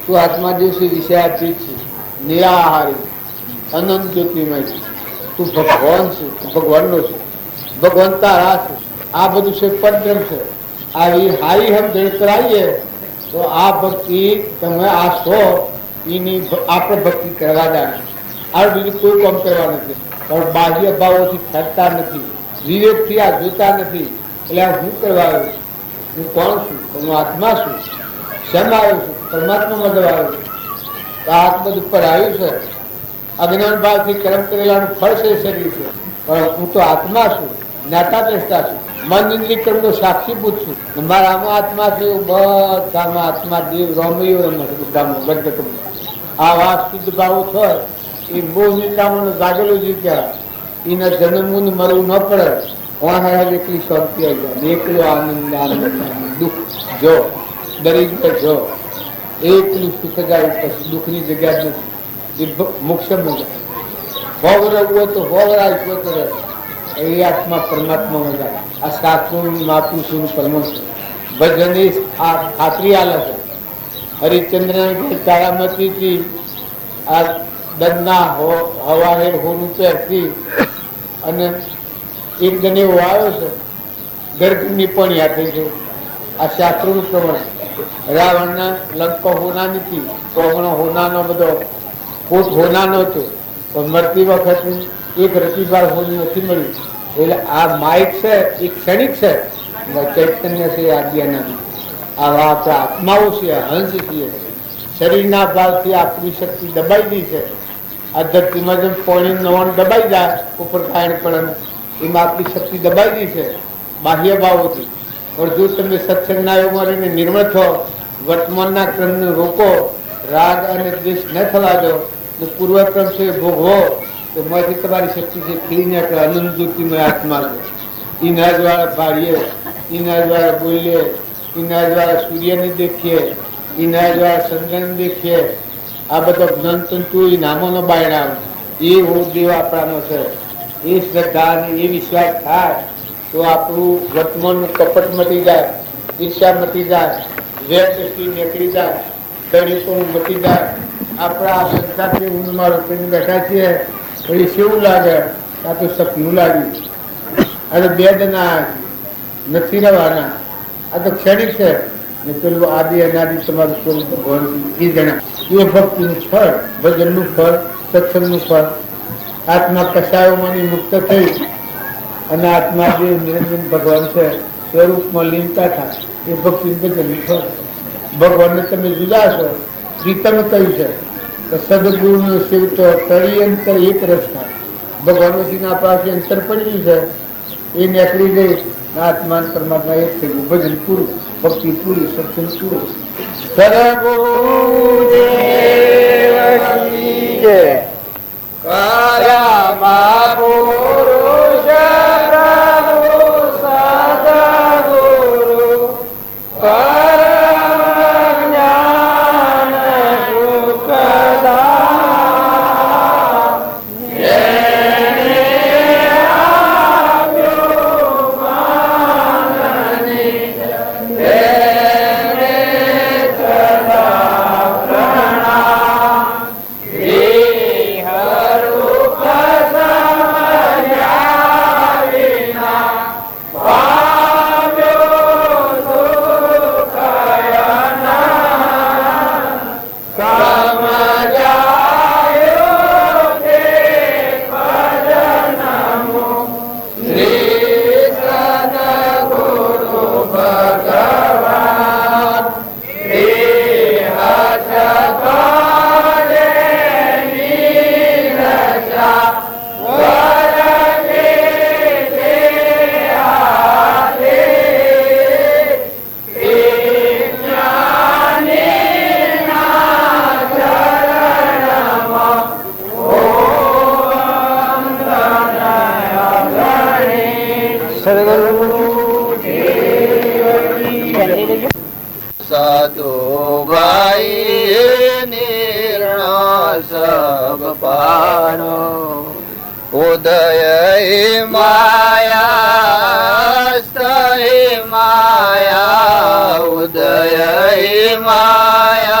તું આત્મા દિવસે વિષયાતીત છે નિરાહારી અનંત જ્યોતિમય છે તું ભગવાન છે તું ભગવાનનો છે ભગવાન તારા છે આ બધું છે પરબ્રહ્મ છે આવી હારી હમ જણ કરાવીએ તો આ ભક્તિ તમે આ છો એની આપણે ભક્તિ કરવા જાણે આ બીજું કોઈ કામ કરવા નથી પણ બાહ્ય ભાવોથી થતા નથી વિવેકથી આ જોતા નથી એટલે આ હું કરવા આવ્યો છું હું કોણ છું હું આત્મા છું શેમ આવ્યો છું પરમાત્મા મદદ આવ્યો છું તો આ બધું ઉપર આવ્યું છે અજ્ઞાન ભાવથી કર્મ કરેલાનું ફળ છે શરીર છે પણ હું તો આત્મા છું જ્ઞાતા દ્રષ્ટા છું મન ઇન્દ્રિય કર્મનો સાક્ષીભૂત છું મારામાં આત્મા છે બધામાં આત્મા દેવ રોમયો રમે છે બધામાં ગદગદમાં આ વાત શુદ્ધ ભાવો છે એ મોહ નિંદ્રામાં જાગેલો જીવ કહેવાય એના જન્મવું ને મરવું ન પડે વહાં એકલી શાંતિ આવી જાય એકલો આનંદ આનંદ દુઃખ જો દરિદ્ર જો એકલું સુખ જાય પછી દુઃખની જગ્યા જ નથી એ મોક્ષમાં જાય ભોગ રહેવું હોય તો ભોગ રાખવો તો રહે એ આત્મા પરમાત્મામાં જાય આ શાસ્ત્રોનું મહાપુરુષોનું પરમણ છે ભજન એ આ ખાતરી આલે છે હરિચંદ્ર તારામતીથી આ દંડના હવાહેર હોનું પહેરતી અને એક જણ એવો આવ્યો છે ગર્ભની પણ યાદ થઈ છે આ શાસ્ત્રોનું પ્રમાણ રાવણના લંકો હોના નથી કોહણો હોનાનો બધો કોટ હોનાનો હતો પણ મરતી વખત એક રતિભાર હોની નથી મળ્યું એટલે આ માઇક છે એ ક્ષણિક છે ચૈતન્ય છે આજ્ઞાના આવા આપણા આત્માઓ છે હંસ છીએ શરીરના ભાવથી આપણી શક્તિ દબાઈ ગઈ છે આ ધરતીમાં જેમ પાણી નવાણ દબાઈ જાય ઉપર કાયણ પડે એમાં આપણી શક્તિ દબાઈ ગઈ છે બાહ્ય ભાવોથી પણ જો તમે સત્સંગના યોગમાં રહીને નિર્મળ થો વર્તમાનના ક્રમને રોકો રાગ અને દ્વેષ ન થવા દો તો પૂર્વક્રમ છે ભોગવો તો માંથી તમારી શક્તિ છે ખીલીને અનંત જ્યોતિમય આત્મા છે એના દ્વારા ભાળીએ એના દ્વારા બોલીએ એના દ્વારા સૂર્યને દેખીએ એના દ્વારા ચંદ્રને દેખીએ આ બધો જ્ઞાનતંતુ એ નામોનો બાયણા એ દેવ આપણાનો છે એ શ્રદ્ધા અને એ વિશ્વાસ થાય તો આપણું વર્તમાનનું કપટ મટી જાય ઈર્ષા મટી જાય વેર દ્રષ્ટિ નીકળી જાય દળિતોનું મટી જાય આપણા આ સંસારની ઊંઘમાં રોપીને બેઠા છીએ પછી કેવું લાગે આ તો સપનું લાગ્યું આ તો બે જણા નથી રહેવાના આ તો ક્ષણિક છે ને પેલું આદિ અનાદિ તમારું સ્વરૂપ ભગવાન એ જણા એ ભક્તિનું ફળ ભજનનું ફળ સત્સંગનું ફળ આત્મા કસાયોમાંની મુક્ત થઈ અને આત્મા જે નિરંજન ભગવાન છે સ્વરૂપમાં લીનતા થાય એ ભક્તિ ભજનનું ફળ ભગવાનને તમે જુદા છો ગીતાનું કહ્યું છે તો સદગુરુનો સેવતો તળી અંતર એક રસ થાય ભગવાન વચ્ચેના પાસે અંતર પડ્યું છે એ નીકળી ગઈ આત્મા પરમાત્મા એક થઈ ગયું ભજન પૂરું ભક્તિ પૂરી સત્સંગ પૂરું સર્વગુરુદેવ કી જય કાયા પુરુષ પ્રભુ સદગુરુ પરમ જ્ઞાન સુખદાતા જેને આપ્યો સદગુરુ સાધુ ભાઈ નિર્ણય સબ પાનો ઉદય માયા સ્થય માયા ઉદય માયા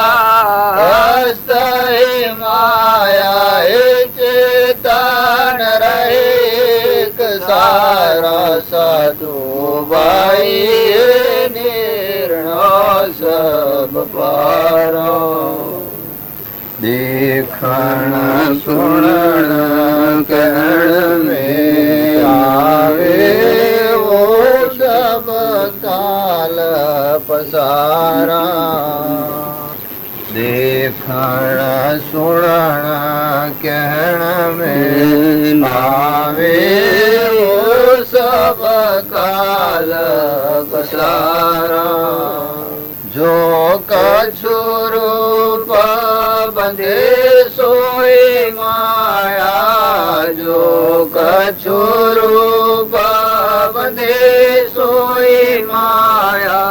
સ્થય માયા ચેતન રહેક સારા સાધુ ભાઈ નિર્ણય સબ પારો देखण सुनण कहण में आवे वो सब काल पसारा देखण सुनण कहण में आवे वो सब काल पसारा जो कछु रूप बंधे सोई माया जो कछु रूप बंधे सोई माया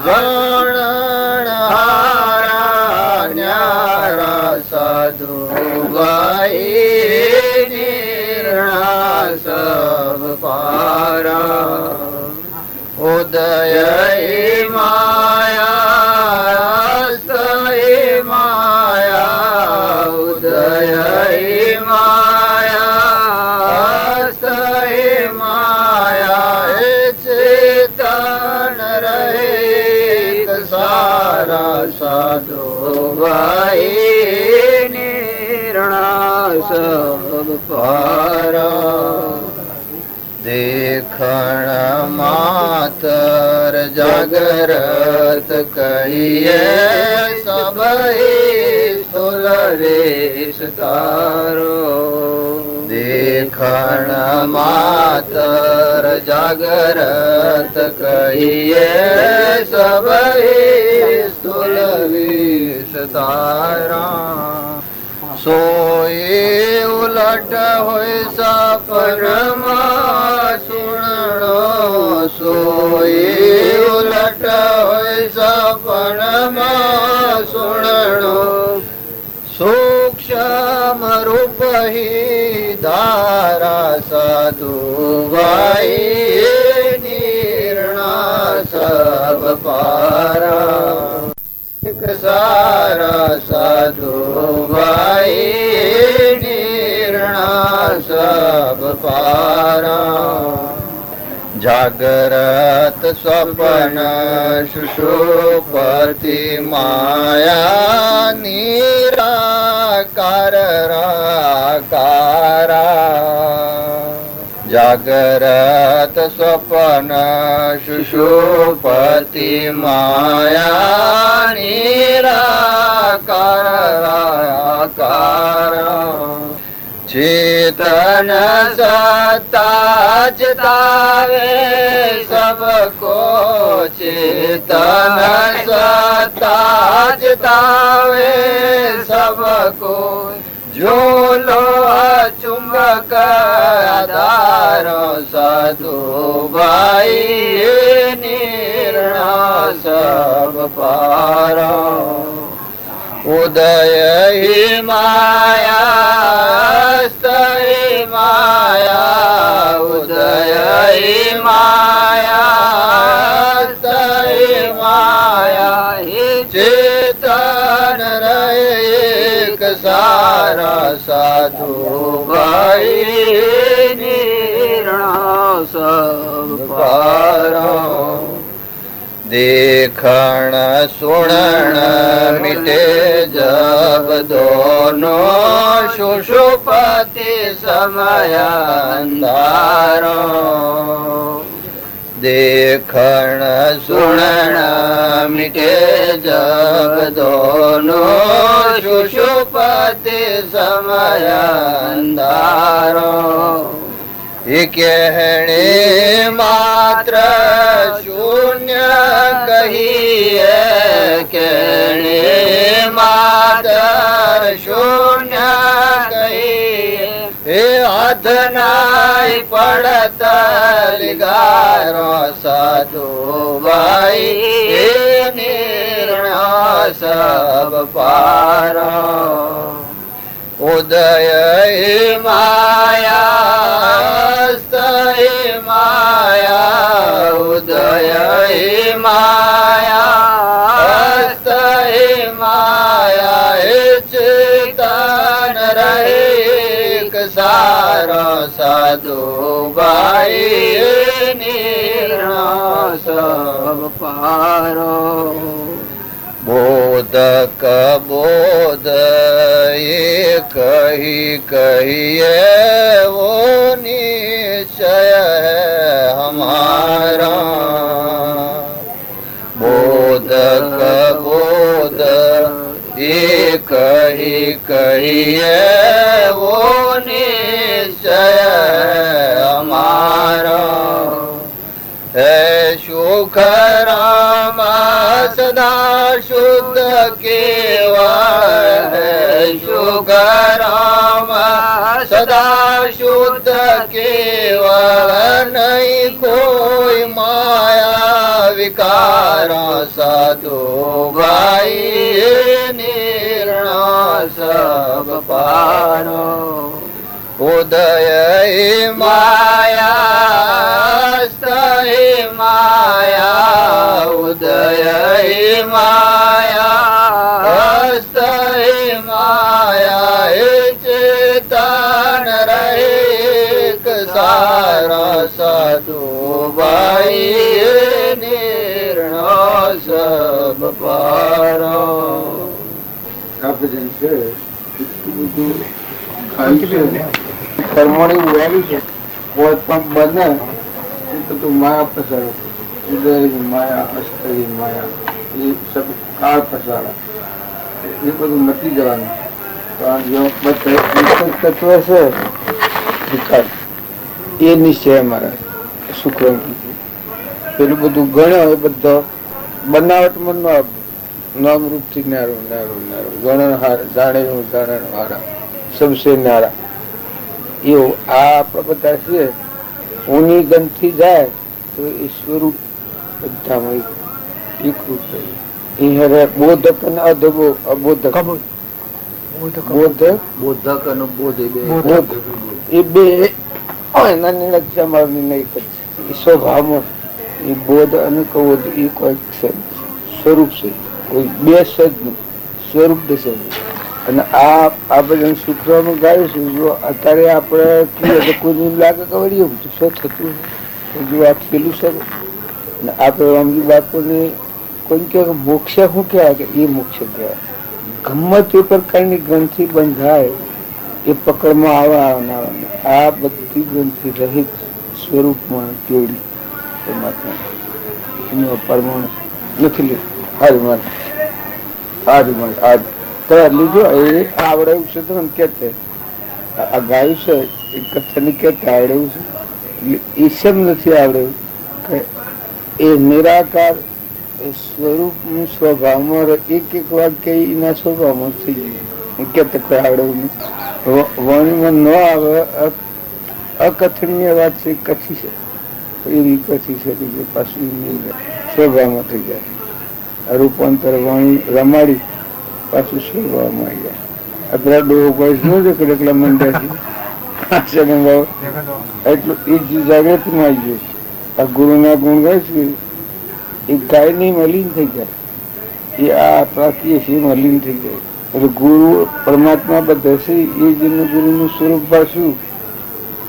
गण हारा न्यारा साधु भाई निर्णय सब पारा उदय माया स्थय माया उदय माया स्थय माया चेतन रहे सारा साधु भाई निर्णय सब पारा देखण मातर जागरत कहिए सब स्थूल वेश तारो देखण मातर जागरत कहिए सब स्थूल वेश तारा सोए उलट होय सपनमा सुनणो सोए उलट होय सपनमा सुनणो सूक्ष्म रूप ही धारा साधु भाई निर्णय सब पारा सारा साधु भाई निर्णय सब पारा जागृत स्वप्न सुषुप्ति माया निराकार जागृत स्वप्न सुषुप्ति माया निराकार चेतन सत्ता चितावे सबको चेतन सत्ता चितावे सबको जो लो चुंबक आधार साधु भाई निर्णय सब पारा उदय ही माया स्थय माया उदय ही माया स्थय माया चेतन एक सारा साधु भाई निर्णय सब पारा देखण सुनण मिटे जब दोनों सुषुप्ति समय अंधारो देखण सुनण मिटे जब दोनों सुषुप्ति समय अंधारो कहने मात्र शून्य कहिए कहने मात्र शून्य कहिए हे हाथ नाई पड़त लिगा સાધુ ભાઈ એ નિર્ણય સબ પારા ઉદય માયા સ્તય માયા ઉદય માયા સ્તય માયા એ ચેતન રહે સારો સાધુ ભાઈ નિર્ણય સબ પારો બોધક બોધ એ કહીએ વો નિશ્ચય હમારા બોધક બોધ એ કહીએ વો નિશ્ચય હમારા હે સુખ રામ સદા શુદ્ધ કેવળ હે સુખ રામ સદા શુદ્ધ કેવળ નહીં કોઈ માયા વિકાર સાધુ ભાઈ નિર્ણય સબ પારો ઉદય માયા સ્તય માયા ઉદય માયા સ્તય માયા એ ચેતન રહે સારા સાધુ ભાઈ નિર્ણય સબ પારો આ ભજન છે એટલું બધું કર્મોની ઉડાવી છે કોઈ પણ બને એ બધું માયા પ્રસાર ઉદય માયા અસ્તરી માયા એ સબ કાળ પ્રસાર એ બધું નથી જવાનું તત્વ છે વિકાસ એ નિશ્ચય અમારા શુક્ર પેલું બધું ગણ્યો એ બધો બનાવટમાં નામરૂપ થી નારો નારો નારો ગણન હાર જાણે જાણે હારા સબસે નારા એવું આ આપણા બધા છે ઊની ગંધથી જાય તો એ સ્વરૂપ બધામાં એકરૂપ થઈ બોધક અને અબોધક બોધક અને બોધ એ બે એના નિર્ણય અમારા એક જ છે સ્વભાવમાં એ બોધ અને કવોધ એ કોઈ સ્વરૂપ છે કોઈ બે સદ નું સ્વરૂપ દશે અને આ બધા શુક્રનું ગાઈશું જો અત્યારે આપણે કહીએ તો કોઈને એમ લાગે કે વળી એવું શું થતું જો આ થયેલું છે ને આપણે રામજી બાપુને કોઈ કહે મોક્ષ શું કહેવાય કે એ મોક્ષ કહેવાય ગમે તે પ્રકારની ગ્રંથિ બંધાય એ પકડમાં આવવાના આ બધી ગ્રંથિ રહિત સ્વરૂપમાં કેવડી પરમાત્મા એનું પરમાણુ નથી લે હારી મારે લીધો એ આવડે એવું છે તો કે આ ગાયું છે એ કથાને કેતે આવડે એવું છે એ સમ નથી આવડે કે એ નિરાકાર સ્વરૂપ સ્વભાવમાં એક વાક્ય એના સ્વભાવમાં થઈ ગયું કેતે કોઈ આવડે એવું નથી વાણીમાં ન આવે અકથનીય વાત છે કચ્છી છે એવી કચ્છી છે કે જે પાછું સ્વભાવમાં થઈ જાય રૂપાંતર વાણી રમાડી પાછું સ્વભાવમાં આવી જાય આપડા ડોહો કોઈ શું છે કે એટલા મંડ્યા એટલું એ જાગૃતિમાં આવી ગયું આ ગુરુના ગુણ ગાય છે એ ગાય ની મલિન થઈ જાય એ આ આપણા કહીએ છીએ મલિન થઈ જાય એટલે ગુરુ પરમાત્મા બધા છે એ જેનું ગુરુનું સ્વરૂપ પાછું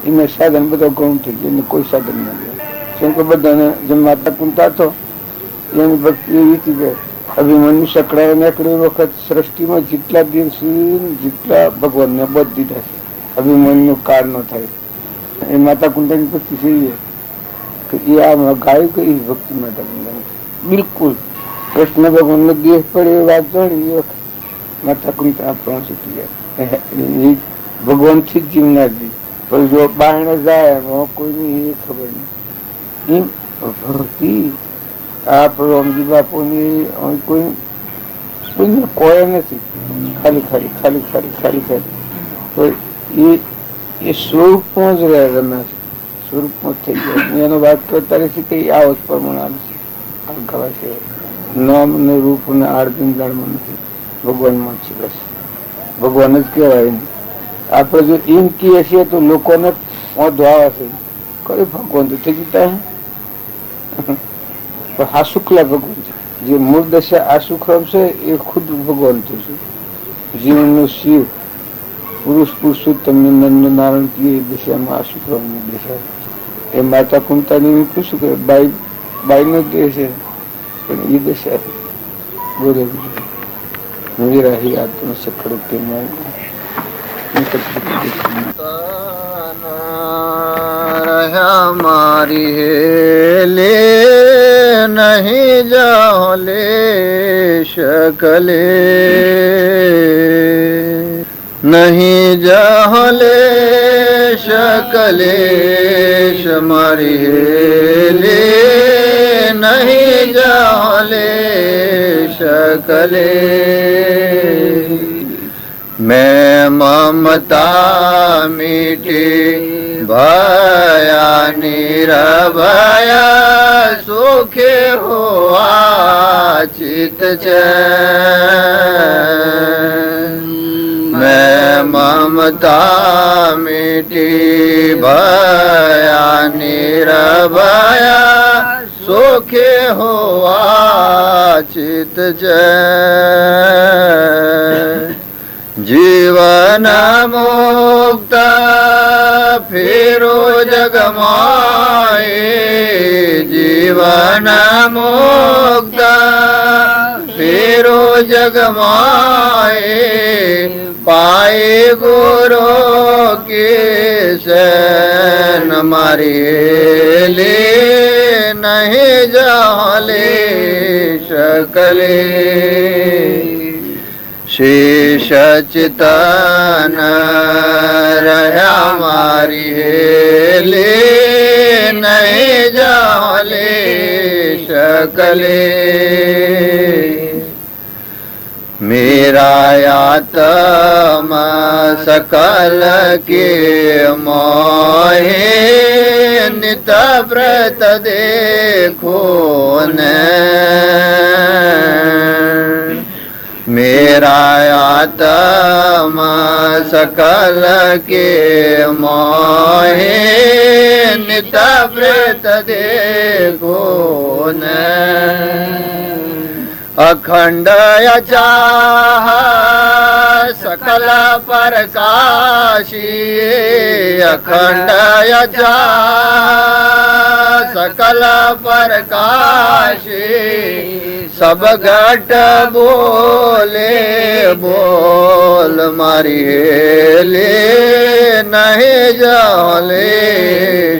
એના સાધન બધા ગૌણ થઈ ગયા એને કોઈ સાધન ના ગયા કેમ કે બધાને જેમ માતા કુંતા હતો એની ભક્તિ એવી હતી કે અભિમન્યુ સકડાય નીકળી વખત સૃષ્ટિમાં જેટલા દિવસ જેટલા ભગવાનને બધ દીધા છે અભિમન્યુ કાળ ન થાય એ માતા કુંતાની ભક્તિ છે કે એ આ ગાયું કઈ ભક્તિ માતા કુંતાની બિલકુલ કૃષ્ણ ભગવાનનો દેહ પડે એ વાત જાણી એ વખત માતા કુંતા આપણને છૂટી જાય એ ભગવાનથી જ જીવનારજી પણ જો બારણે જાય એમાં કોઈની એ ખબર નહીં ભક્તિ આ રામજી બાપુની કોઈને કોઈ નથી ખાલી ખાલી ખાલી ખાલી ખાલી ખાલી તો એ સ્વરૂપમાં જ રહે રમે સ્વરૂપમાં થઈ જાય. એનો વાત કરતા રહેશે કે આવો જ પ્રમાણ ગવાય છે. નામ ને રૂપ ને આડદાળમાં નથી, ભગવાનમાં છે. બસ ભગવાન જ કહેવાય. આપણે જો એમ કહીએ છીએ તો લોકોને વાંધો આવે છે. કઈ ભગવાન તો થઈ જતા પણ આ શુક્લા ભગવાન છે. જે મૂળ દશા આ શુક્રમ છે એ ખુદ ભગવાન થશે. જીવનનો શિવ પુરુષ પુરુષોત્તમ નંદ નારાયણ की દિશામાં આ શુક્રમની દિશા. એ માતા કુંતાની પૂછ્યું કે બાઈ નો દેહ છે પણ એ દશા બોલે મેરા ही आत्मा सकड़ के मैं રહ્યા મારી હેલે નહીં જાઓ લે શકલે નહીં જાઓ લે શકલે મારી હેલે નહીં જાઓ લે શકલે मैं ममता मीठी भया निरभया सुखे हुआ चित चैन. मैं ममता मीठी भया निरभया सुखे हुआ चित चैन. जीवन मुक्त फिरो जगमाए जीवन मुक्त फिरो जगमाए पाए गुरु के शरण मारे ले नहीं जाले शकले शेष चितन रहा मारी हेले नहीं जाले शकले मेरा आत्मा सकल के मोहे नित व्रत देखो न मेरा आत्मा सकल के मोहे नित व्रत देखो न अखंड अचाह सकल प्रकाशी अखंड अचाह सकल प्रकाशी सब घट बोले बोल मारी हेले नहीं जाले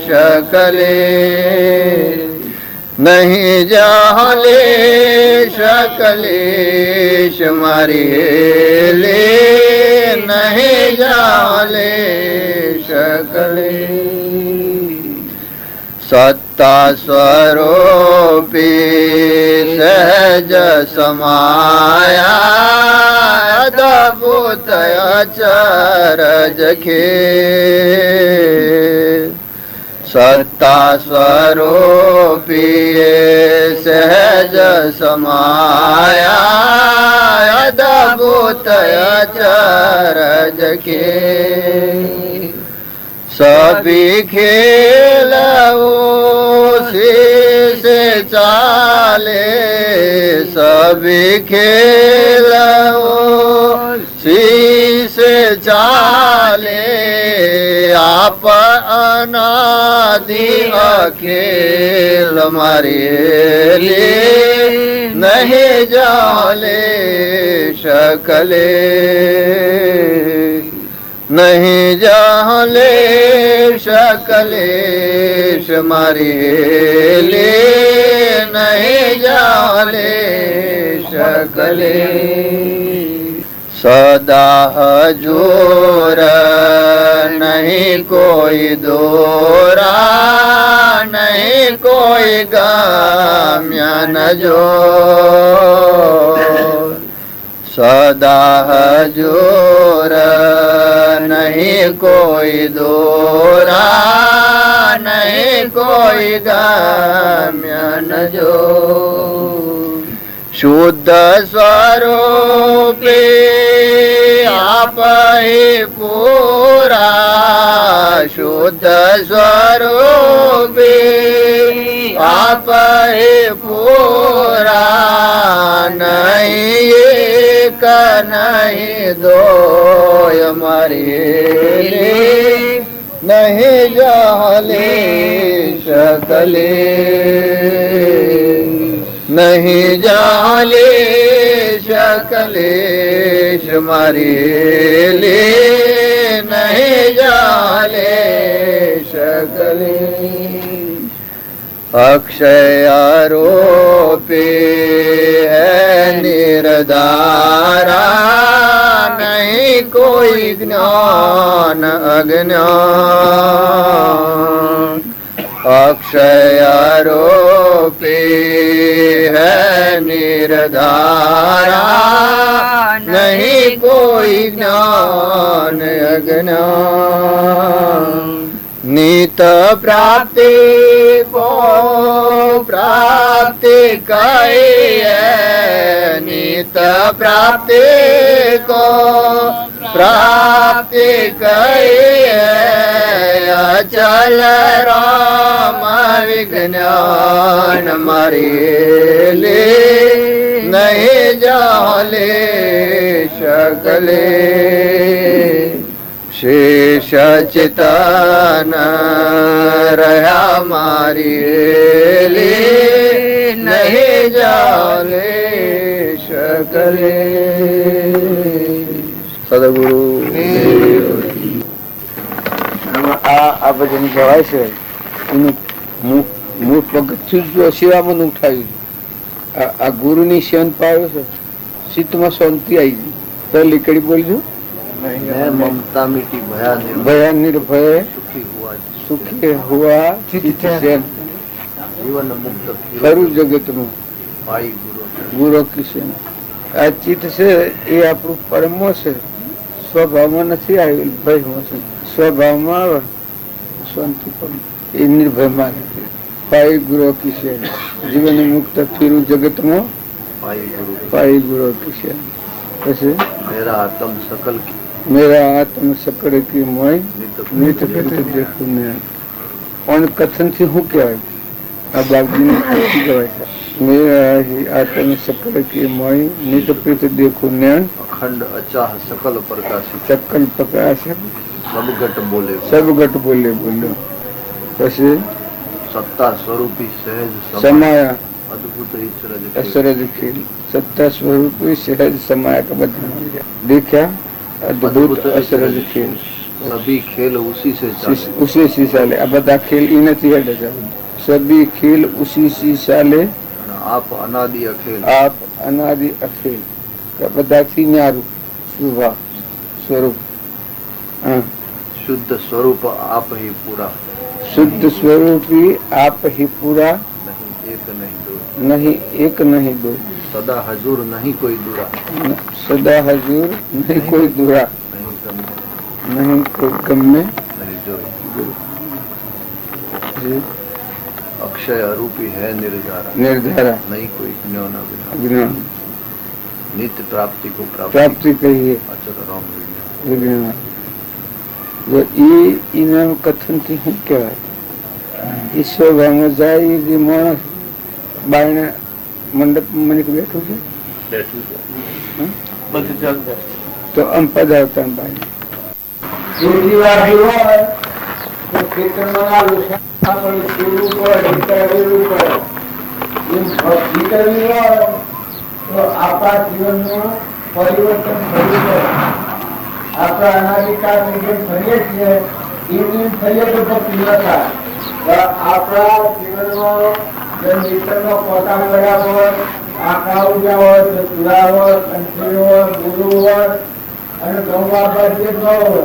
शकले नहीं जाले शकलेश मारी हेले नहीं जाले शकले सत्ता स्वरूपी सहज समाया अद्भुत अचरज खे सत्ता स्वरूपी सहज समाया अद्भुत अचरज खे सभी खेल से चाले सभी खेल से चाले आप अनादि अखेल मारे लिए नहीं जाले शकले नहीं जाले शकलेश मारी ले नहीं जाले शकले सदा हजूर नहीं कोई दोरा नहीं कोई गाम्य न जो સદા હજૂર નહીં કોઈ દોરા, નહીં કોઈ ગમ્ય ન જો. શુદ્ધ સ્વરૂપે આપ હે પૂરા, શુદ્ધ સ્વરૂપે આપ હે પૂરા. નહીં એક નહીં દોય મારી, નહીં જાલે શકલે, નહીં જાલે શકલેશ મારી લે, નહીં જાલે શકલે. અક્ષય આરોપે હૈ નિર્ધારા, નહીં કોઈ જ્ઞાન અજ્ઞાન. અક્ષય આરોપે હૈ નિર્ધારા, નહીં કોઈ જ્ઞાન અજ્ઞાન. નિત પ્રાપ્તિ કો પ્રાપ્તિ કહીએ, નિત પ્રાપ્તિ કો પ્રાપ્તિ કહીએ. અચલ રામ વિજ્ઞાન મારી લે, નહીં જાલે શકલે. શેષ ચેતન રહ્યા મારી લે, નહીં જાલે શકલે. સદગુરુ આ ભજન કહેવાય છે એનું મૂળ પગથિયું જો સેવામાં ઉઠાવ્યું છે. આ ગુરુની સેન પાડ્યો છે, ચિત્તમાં શાંતિ આવી ગઈ. પહેલી કડી બોલજો, મમતા મીટી ભયા ભયા નિર્ભય સુખી હુઆ, સુખી હુઆ ચિત્ત સેન. જીવન મુક્ત ખરું જગતનું ભાઈ ગુરુ. ગુરુ કિશન. આ ચિત્ત છે એ આપણું પરમો છે, સ્વભાવમાં નથી આવેલ, ભયમાં છે. સ્વભાવમાં આવે શાંતિ પણ એ નિર્ભયમાં નથી. પાઈ ગુરુ કિશન, જીવન મુક્ત ફીરું જગતમાં ભાઈ ગુરુ. પાઈ ગુરુ કિશન. પછી મેરા આત્મ સકલ કી મેરા આત્મ સકળ કી મોય નિત કૃત દેખું ને. પણ કથનથી શું કહેવાય? આ બાપજીને કહેવાય છે, મેરા આત્મ સકળ કી મોય નિત કૃત દેખું ને. અખંડ અચાહ સકલ પ્રકાશી ચક્કલ પ્રકાશ સબગટ બોલે, સબગટ બોલે બોલ્યો. પછી સત્તા સ્વરૂપી સહેજ સમાયા અદ્ભુત ઈશ્વર અસરજ ખેલ. સત્તા સ્વરૂપી સહેજ સમાયા का બધા દેખ્યા અદ્ભુત અસરજ ખેલ. સભી ખેલ ઉસી સે ચાલે, ઉસી સી ચાલે. આ બધા ખેલ ઈ નથી હેડે. સભી ખેલ ઉસી સી ચાલે. આપ અનાદિ અખેલ, આપ અનાદિ અખેલ. બધાથી ન્યારું સ્વભાવ સ્વરૂપ. શુદ્ધ સ્વરૂપ આપ હી પૂરા, શુદ્ધ સ્વરૂપી આપ હી પૂરા. નહીં એક નહીં દો, નહીં એક નહીં દો. સદા હજૂર નહીં કોઈ દુરા, સદા હજૂર નહીં કોઈ દુરા, નહીં ગમે નહીં કોઈ ગમે. નહીં જોઈ. અક્ષય અરૂપી હૈ નિર્ધારા, નિર્ધારા નહીં કોઈ જ્ઞાન અજ્ઞાન. જ્ઞાન નિત્ય પ્રાપ્તિ કો પ્રાપ્તિ, પ્રાપ્તિ કહીએ અચલ રામ વિજ્ઞાન. વિજ્ઞાન. એના કથનથી શું કહેવાય? ઈશ્વરમાં જાય એ માણસ બાયણે મંડપ મને બેઠું છે તો આમ પધારતા બાય ખેતીવાડી હોય તો ખેતરમાં ના નુકસાન પડે, ખેડવું પડે, વિચારવું પડે. એમ ભક્તિ કરવી હોય તો આપણા જીવનનું પરિવર્તન થયું છે. આપણા અનાધિકારની જેમ કરીએ છીએ એમ થઈએ તો ભક્તિ ન થાય. આપણા જીવનમાં જેમ મિત્રમાં પોતા મળ્યા હોય, આંખા ઉગ્યા હોય, ચતુરા હોય, કંઠી હોય, ગુરુ હોય અને ગૌમાં જે હોય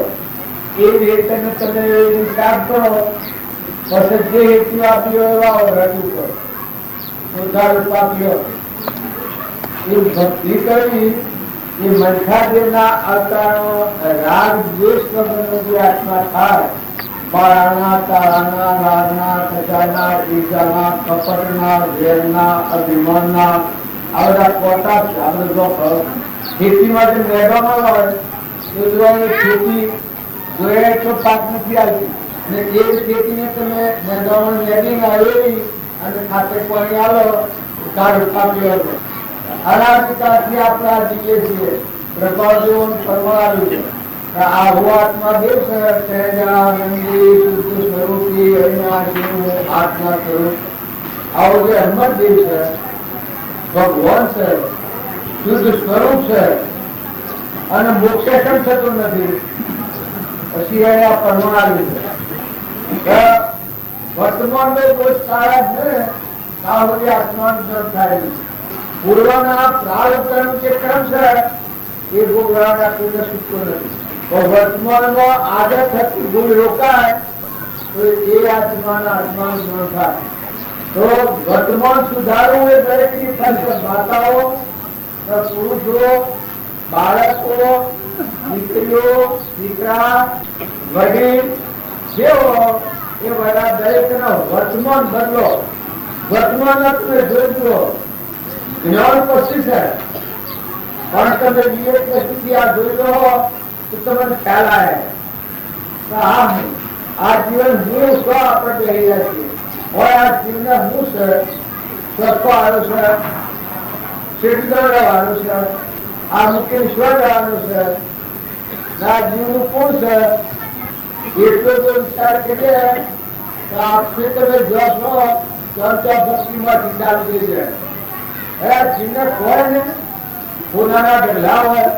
એ રીતે તમે હિસાબ કરો. પછી જે હેતુ આપ્યો એવા રજૂ કરો, સુધાર રૂપ આપ્યો. એ ભક્તિ કરવી એ મનખાદેવના અવતારો રાગ દ્વેષ વગરનો જે આત્મા થાય, બાળાના, તારાના, રાગના, કચાના, ઈર્ષાના, કપટના, ઝેરના, અભિમાનના, આ બધા કોટા છે. આપણે જો ખેતીમાં જે મેદાનમાં હોય તો ખેતી જોઈએ તો પાક નથી આવતી, અને એ ખેતીને તમે મેદાનમાં મેદીને આવેલી અને ખાતે પાણી આવો કાઢ કાપી હતો. અનાધિકારથી આપણે આ જીવીએ છીએ. પ્રભાદેવનું પરમાણ આવ્યું છે. આવો આત્મા દેવ છે, સહેજાનંદી શુદ્ધ સ્વરૂપી અવિનાશી આત્મા સ્વરૂપ. આવો જે હનુમાનદેવ છે, ભગવાન છે, શુદ્ધ સ્વરૂપ છે, અને મોક્ષે કેમ થતું નથી. પછી આ પરમાણ આવ્યું છે. વર્તમાન કોઈ સારા જ ને આ બધી આત્માનું જન્મ થાય છે. પૂર્વના પ્રારબ્ધનો જે ક્રમ છે એ ભોગવવાના કોઈને છૂટતો નથી. તો વર્તમાનમાં આદત થતી ભૂલ રોકાય તો એ આત્માનું જન્મ થાય. તો વર્તમાન સુધારવું એ દરેકની ફરજ છે. માતાઓ, પુરુષો, બાળકો, દીકરીઓ, દીકરા, વડીલ જેવો એ બધા દરેકનો વર્તમાન બદલો. વર્તમાન તમે જોજો જ્ઞાન પછી છે, પણ તમે વિવેક પછી આ જોઈ લો તો તમને ખ્યાલ આવે આ જીવન હું સ્વ આપણે કહી રહ્યા છીએ. હોય આ જીવને હું છે, સ્વસ્થ આવ્યો છે, શેઠ રહેવાનું છે, આ મુખ્ય ઈશ્વર રહેવાનું છે, આ જીવનું કોણ છે એટલો જો વિચાર કરીએ તો આપને તમે જોશો ચર્ચા ભક્તિમાંથી ચાલુ થઈ જાય. જીવને કોઈ ને હોનારા ઢગલા હોય,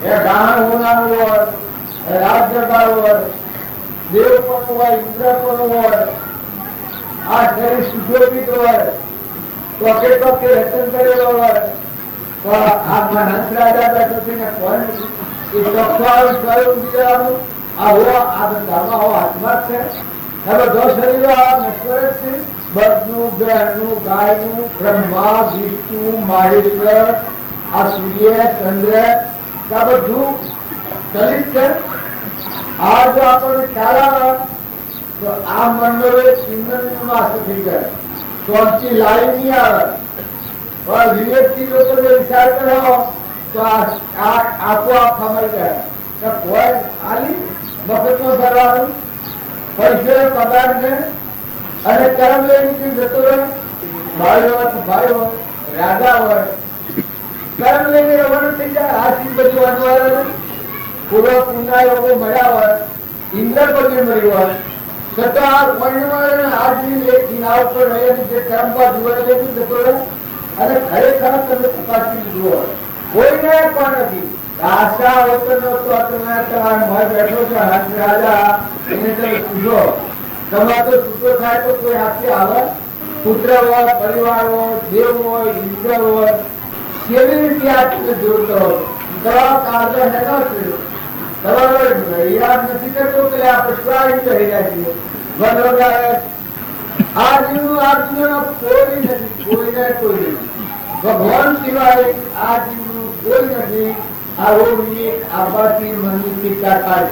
એ ગાણ હોનારું હોય, રાજ્યપાલ હોય, દેવ પણ હોય, ઇન્દ્ર પણ હોય, આ શરીર સુશોભિત હોય, ટોકે ટોકે રચન કરેલો હોય, તો આ હંસ રાજા બેઠો છે ને કોઈ એ ચોખ્ખાનું સ્વરૂપ બીજાનું આવો આ બધામાં આવો આત્મા છે. હવે દો શરીરો આ નશ્વર જ છે. બળનું, ગ્રહનું, ગાયનું, બ્રહ્મા, વિષ્ણુ, મહેશ્વર, આ સૂર્ય, ચંદ્ર, આ બધું ચલિત છે. આ જો આપણને ખ્યાલ આવે તો આ મંડળો ચિંતનમાં થઈ જાય. શાંતિ લાવી નહીં આવે. પણ વિવેકથી જો તમે વિચાર કરો તો આપોઆપ ખમાઈ જાય. કોઈ આલી મફતમાં ભરવાનું પૈસે પગાર ને અને કર્મ લઈને જતો રહે. ભાઈઓ ભાઈઓ રાજા હોય, કર્મ લઈને રવાનું થઈ જાય. આ ચીજ બધું અનવાર પૂર્વ પુના લોકો મળ્યા હોય, ઇન્દ્ર પદવી મળી હોય, છતાં આ વર્ણમાં આ ચીજ એક કિના ઉપર રહે જે કર્મ બાદ જોવા જતું જતો રહે. અને ખરેખર તમે તપાસી લીધું હોય કોઈને પણ નથી. આશા વતન તો તમે તમારા બેઠો છે હાથ રાજા એને તમે પૂછો તમારે તો છૂટો થાય તો કોઈ હાથે આવે? પુત્ર હોય, પરિવાર હોય, દેવ હોય, ઇન્દ્ર હોય, કેવી રીતે આ દૂર કરો? દવા કાર્ય હેનો છે તમારો યાદ નથી કરતો કે આ પુષ્પાઈ કહી રહ્યા છીએ. વનરોગાય આ જીવનું આત્માનો કોઈ નથી, કોઈને કોઈ નથી. ભગવાન સિવાય આ જીવનું કોઈ નથી. આવો વિવેક આપવાથી મનની ટીકા થાય.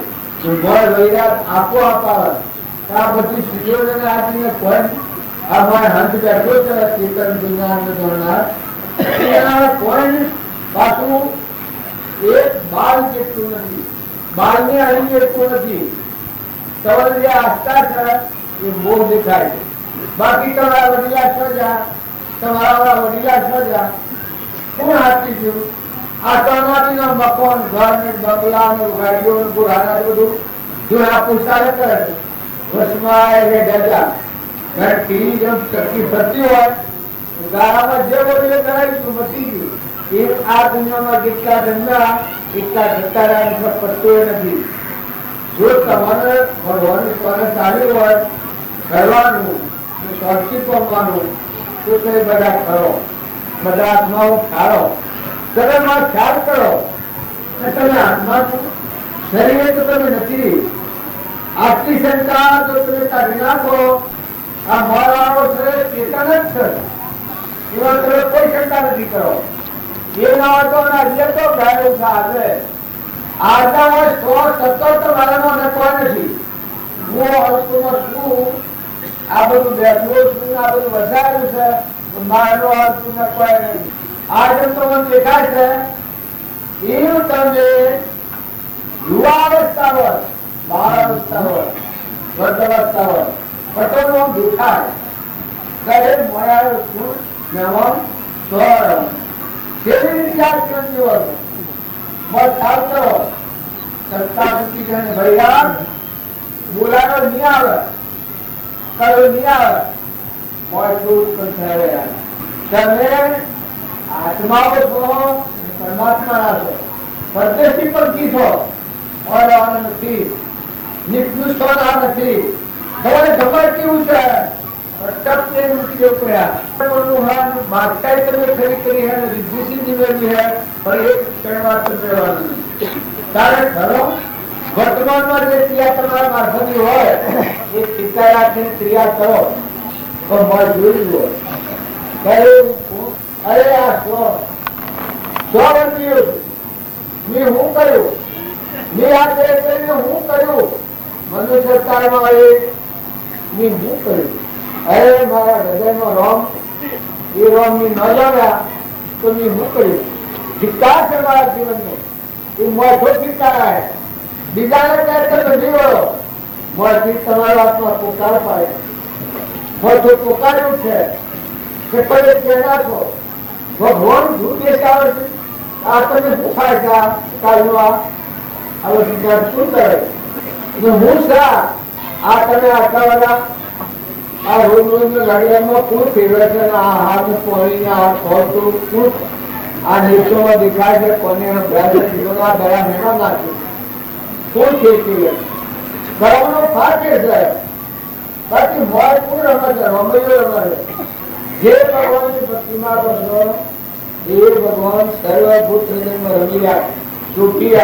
ભય વૈરાગ આપોઆપ આવે. આ બધી સુજોને આપીને કોઈ આ મારે હંત બેઠો છે ચેતન દુનિયા ધોરનાર કોઈ પાછું એક બાળ જેટલું નથી, બાળને અણી જેટલું નથી. તમારી જે આસ્થા છે એ મોહ દેખાય. બાકી તમારા વડીલા સજા, તમારા વડીલા સજા કોણ હાથી ગયું? આ તમારીના મકાન, ઘર ને બંગલા ને ગાડીઓ ને પુરાણા બધું જૂના પુસ્તક કરે છે. વસમાં એ ડજા ઘરથી જેમ ચક્કી ફરતી હોય ગાળામાં જે બધું કરાવીશું બચી ગયું. એ આ દુનિયામાં જેટલા ધંધા એટલા ધંધા પડતો નથી. જો તમારે ભગવાનનું સ્મરણ ચાલ્યું હોય કરવાનું, સ્વર્થી પમવાનું તો તે બધા કરો. બધા આત્માઓ ઠારો, તમે ખ્યાલ કરો કે તમે આત્મા છો. શરીરે તો તમે નથી. આટલી શંકા જો તમે કાઢી નાખો, આ મારાઓ છે ચેતન જ છે, એવા તમે કોઈ શંકા નથી કરો. એ ના હોય તો હજી તો ગાયું છે આજના વર્ષ 117 મારામાં અને કોઈ નથી. હું અવસ્થામાં છું, આ બધું બેઠું છું, આ બધું વધાર્યું છે, મારો અર્થ કોઈ નથી. આજે તો મને દેખાય છે એવું તમે યુવાવસ્થા હોય, બાળાવસ્થા હોય, વૃદ્ધાવસ્થા હોય, પટોળનો દેખાય ત્યારે મળ્યા છું મેવાન સ્વર કેવી રીતે યાદ કરતી હોય મત આવતો સત્તા સુધી જઈને ભૈયા બોલાનો નહીં આવે, કયો નહીં આવે, મોટું કંઠાવે. તમે આત્માઓ છો, પરમાત્મા છો, પરદેશી પંથી છો, ઓરવાના નથી, નિકૃષ્ટવાના નથી. તમારે ખબર કેવું છે ટપને મૂકી પડ્યા માગતાય તમે ખરી કરી હે, રિદ્ધિસિદ્ધિ મેળવી હે, પણ એક ક્ષણવાર તો મેળવવાનું નહીં. કારણ ખરો વર્તમાનમાં જે ક્રિયા તમારા મારફતની હોય એ ચિંતા રાખીને ક્રિયા કરો તો મળ જોઈ જુઓ. અરે આ સ્વર્ગીય મેં હું કર્યું, મેં આ કરીને હું કર્યું, મનુષ્ય અવતારમાં આવે મેં હું કર્યું. અરે મારા હૃદયનો રોમ એ રોમ ની ન જાણ્યા તો મેં હું કર્યું. ધિક્કાર છે મારા જીવનનો, એ મોટો ધિક્કાર આવે. બીજાને કહે તમે જીવો મોટી તમારા હાથમાં પોકાર પાડે, મોટું પોકાર્યું છે કે પડે કહેના છો ભગવાન શું દેખાવે છે. આ તમે શું થાય કાલનું આ વિચાર શું કરે હું શા આ તમે આટલા બધા આ રોજ રોજ ગાડીમાં કોણ ફેરવે છે, આ હાથ પોણી આ ખોટું શું આ દેશોમાં દેખાય છે, કોને દયા મહેમાન નાખે કોણ ખેતી કરવાનો ફાટ છે. બાકી મોર કોણ રમે છે, રમૈયો રમે છે. જે ભગવાનની ભક્તિમાં બસો એ ભગવાન સર્વભૂત હૃદયમાં રમી રહ્યા, છૂટી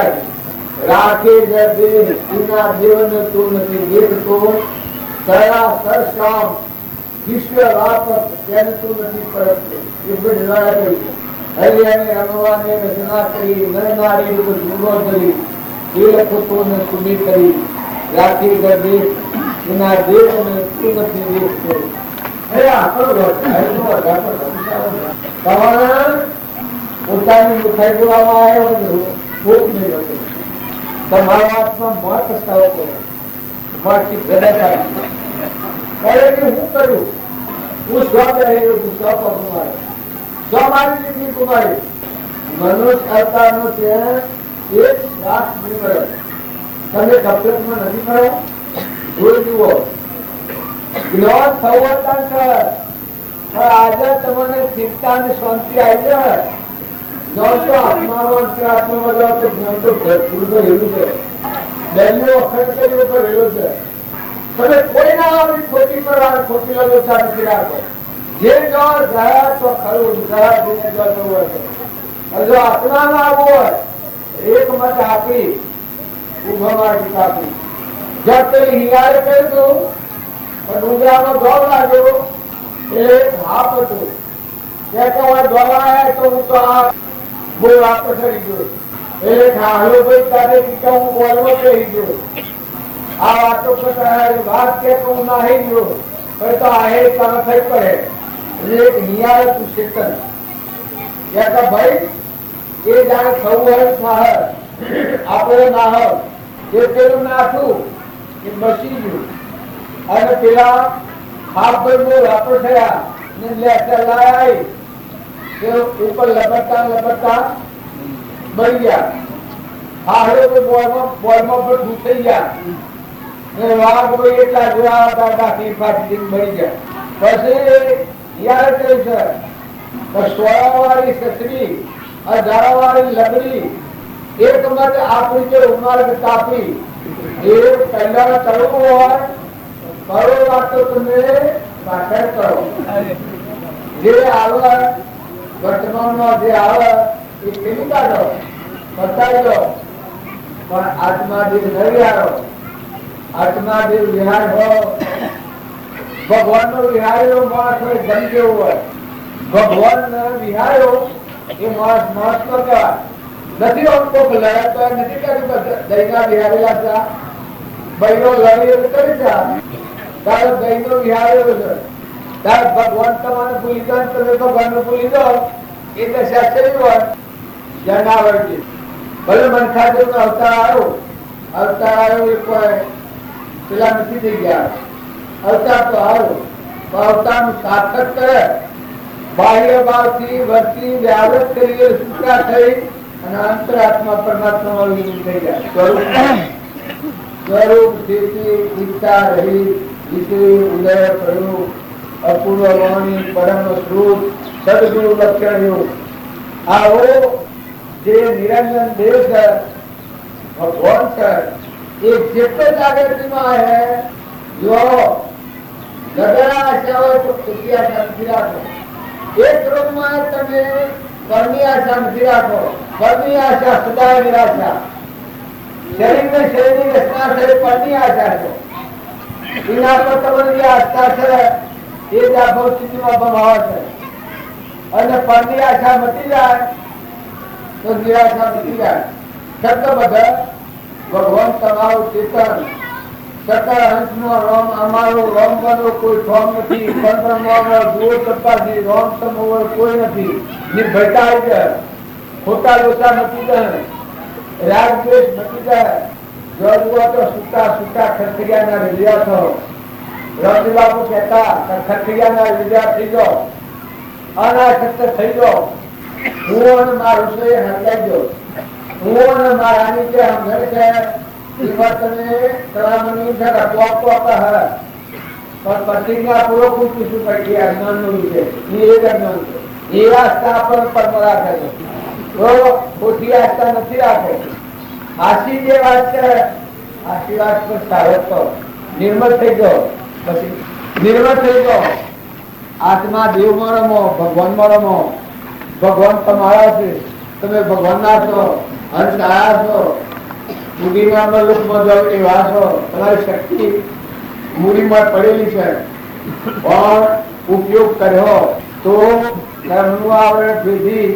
રાખે દેવના દેવને તું નથી દેખતો, સરાસર શ્યામ વિશ્વ વ્યાપક તેને તું નથી પરત. એ બધા કરી હરિયાને રમવાને રચના કરી, નરનારી રૂપ જુગો કરી, એ લખતો ને સુની કરી, રાખી ગર્ભે એના દેવને તું નથી દેખતો. પોતાની મીઠાઈ જોવામાં આવ્યો ભૂખ નહીં હતું. તમારા હાથમાં મોત પસ્તાવો કર્યો, મોતથી ભેદા થાય. હું કર્યું, હું સ્વ રહેલો છું, સ્વ પગુમારી, સ્વ મારી દીકરી કુમારી. મનુષ્ય અવતારનો છે એક શ્વાસ નહીં મળ્યો. તમે કપડમાં નથી મળ્યો, જોઈ જુઓ. જ્ઞાન થવું છે પણ આજે તમને ચિંતા અને શાંતિ આવી જાય. જ્ઞાન તો આત્મામાં આત્મામાં જ્ઞાન તો ભરપૂર રહેલું છે, બેનો અખંડ કર્યો તો રહેલો છે. તમે કોઈ ના આવી ખોટી પર ખોટી લગોચા નથી રાખો. જે જ્ઞાન ગયા તો ખરું ગયા જઈને જતું હોય છે. જો આત્મામાં આવવું હોય એક મત આપી ઉભા માર્ગી આપી જબ તે હિંગારે કહ્યું હતું પણ ડુંગરામાં દોડ લાગ્યો એ હાપ હતું. દોડ આવ્યા તો હું તો આ બહુ વાપ ચડી ગયો. એ હાલો ભાઈ તારે હું બોલવા કહી ગયો. આ વાતો વાત કે હું નાહી ગયો પણ તો આ તને થઈ પડે. એટલે એક હિંગારે તું ચેતન ભાઈ એ જાણે થવું હોય ના આપણે ના એ પેલું નાખું એ બસી ગયું અને પેલા હાફ ભાઈ બહુ વાપર થયા ને લાયા ઉપર લપટતા લપટતા બળી ગયા. હાડે બોલમાં પણ થઈ ગયા ને વાઘ ભાઈ એટલા જોયા હતા ડાકી ફાટી બળી ગયા. પછી યાર કહ્યું છે સોળાવાળી સસરી હજારાવાળી લગડી એક મત આપણી જે ઉમાર્ગ તાપી એ પહેલા કરવું હોય કરો વાતો તમે પાછળ કરો. જે આવે વર્તમાનમાં જે આવે એ કેવી કાઢો બતાવી દો. પણ આત્માદેવ ન વિહારો, આત્માદેવ વિહાર હો ભગવાન નો વિહારેલો માણસ હોય જમ કેવું હોય. ભગવાન વિહારો એ માણસ નો કહેવાય નથી. કોક લડે તો નથી કહેતું કે દહીંના બિહારેલા હતા, બહેનો લડી કરી તારે દહીંનો બિહારેલો છે, તારે ભગવાન તમારે ભૂલી દો, તમે ભગવાન ને ભૂલી દો, એ દશા છે જનાવર. ભલે મન ખાતે અવતાર આવ્યો એ કોઈ પેલા નથી થઈ ગયા. અવતાર તો આવ્યો, અવતાર નું સાર્થક કરે, બાહ્ય ભાવથી વર્તી વ્યાવૃત કરી સૂચના થઈ અને અંતરાત્મા પરમાત્મા થઈ ગયા. સ્વરૂપ સ્થિતિ ઈચ્છા રહી વિષય ઉદય પ્રયોગ અપૂર્વ વાણી પરમ સ્વરૂપ સદગુરુ લક્ષણ. આવો જે નિરંજન દેવ છે, ભગવાન છે, એ જેટલો જાગૃતિમાં હે જો ગગડા આશા હોય તો ખુશી આશા નથી રાખો. એક રોગમાં તમે ફળની આશા નથી રાખો. ફળની આશા સદાય નિરાશા. શરીરની રચના છે ફળની આશા છે. એના પર તમારી જે આસ્થા છે એ જ આ ભૌતિક સ્થિતિમાં ભમાવે છે. અને ફળની આશા મટી જાય તો નિરાશા મટી જાય. સત્ય બધા ભગવાન તમારું ચેતન સકળ હંસનો રોમ અમારો રોમ બનો કોઈ ફોર્મ નથી. દૂર તપાસી રોમ સમોવર કોઈ નથી. નિર્ભયતા આવી જાય, ખોટા લોચા મટી જાય, રાગ દ્વેષ મટી જાય. જો જુઓ તો સૂતા સૂતા ખરખરિયાના રીલિયા થો. રમજી બાપુ કહેતા ખરખરિયાના રીલિયા થઈ જાઓ, અનાસક્ત થઈ જાઓ. હું અને મારું છે હરગાઈ જાઓ. હું અને મારાની જે હમઝર છે એમાં તમે તમારા છે રખવાતો આપતા હરા પણ પ્રતિજ્ઞા પૂરો પૂછીશું પછી અજ્ઞાન નું છે એ એક અજ્ઞાન છે. એ આસ્થા પર પરમ રાખે છે તો ખોટી આસ્થા નથી રાખે. આશી જે વાત છે આશીર્વાદ પર સારો તો નિર્મળ થઈ જાઓ. પછી નિર્મળ થઈ જાઓ. આત્મા દેવમાં રમો, ભગવાનમાં રમો. ભગવાન તમારા છે, તમે ભગવાન ના છો, હંસ આયા છો, મૂડીમાં લોકમાં જાઓ એવા છો. તમારી શક્તિ મૂડીમાં પડેલી છે પણ ઉપયોગ કર્યો તો કર્મનું આવરણ ભેદી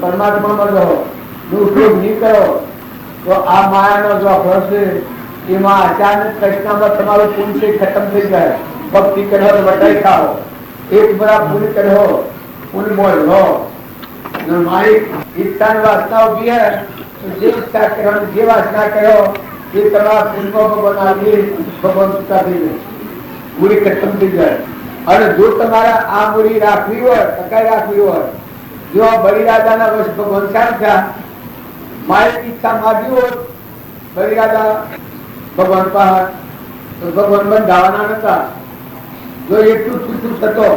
પરમાત્મામાં રહો. ઉપયોગ નહીં કરો તો આ માયાનો જો હશે એમાં અચાનક કૃષ્ણમાં તમારું પુણ્ય ખતમ થઈ જાય. ભક્તિ કર્યો તો વટાઈ ખાઓ, એક બરાબર પુણ્ય કર્યો પુણ્ય મોલ લો. મારી ઈચ્છાની વાસના ઉભી હે તો જે ઈચ્છા કરવાની જે વાસના કર્યો એ તમારા પુણ્યમાં ભગવાન આવી ભગવાન ચૂકા થઈ જાય, મૂડી ખતમ થઈ જાય. અને જો તમારે આ મૂડી રાખવી હોય, ટકાઈ રાખવી હોય, જો બલિરાજાના વર્ષ ભગવાન શાંત થયા, મારી ઈચ્છા માગી હોય બલિરાજા ભગવાન પાસે તો ભગવાન બંધાવાના નતા. જો એટલું છૂટું થતો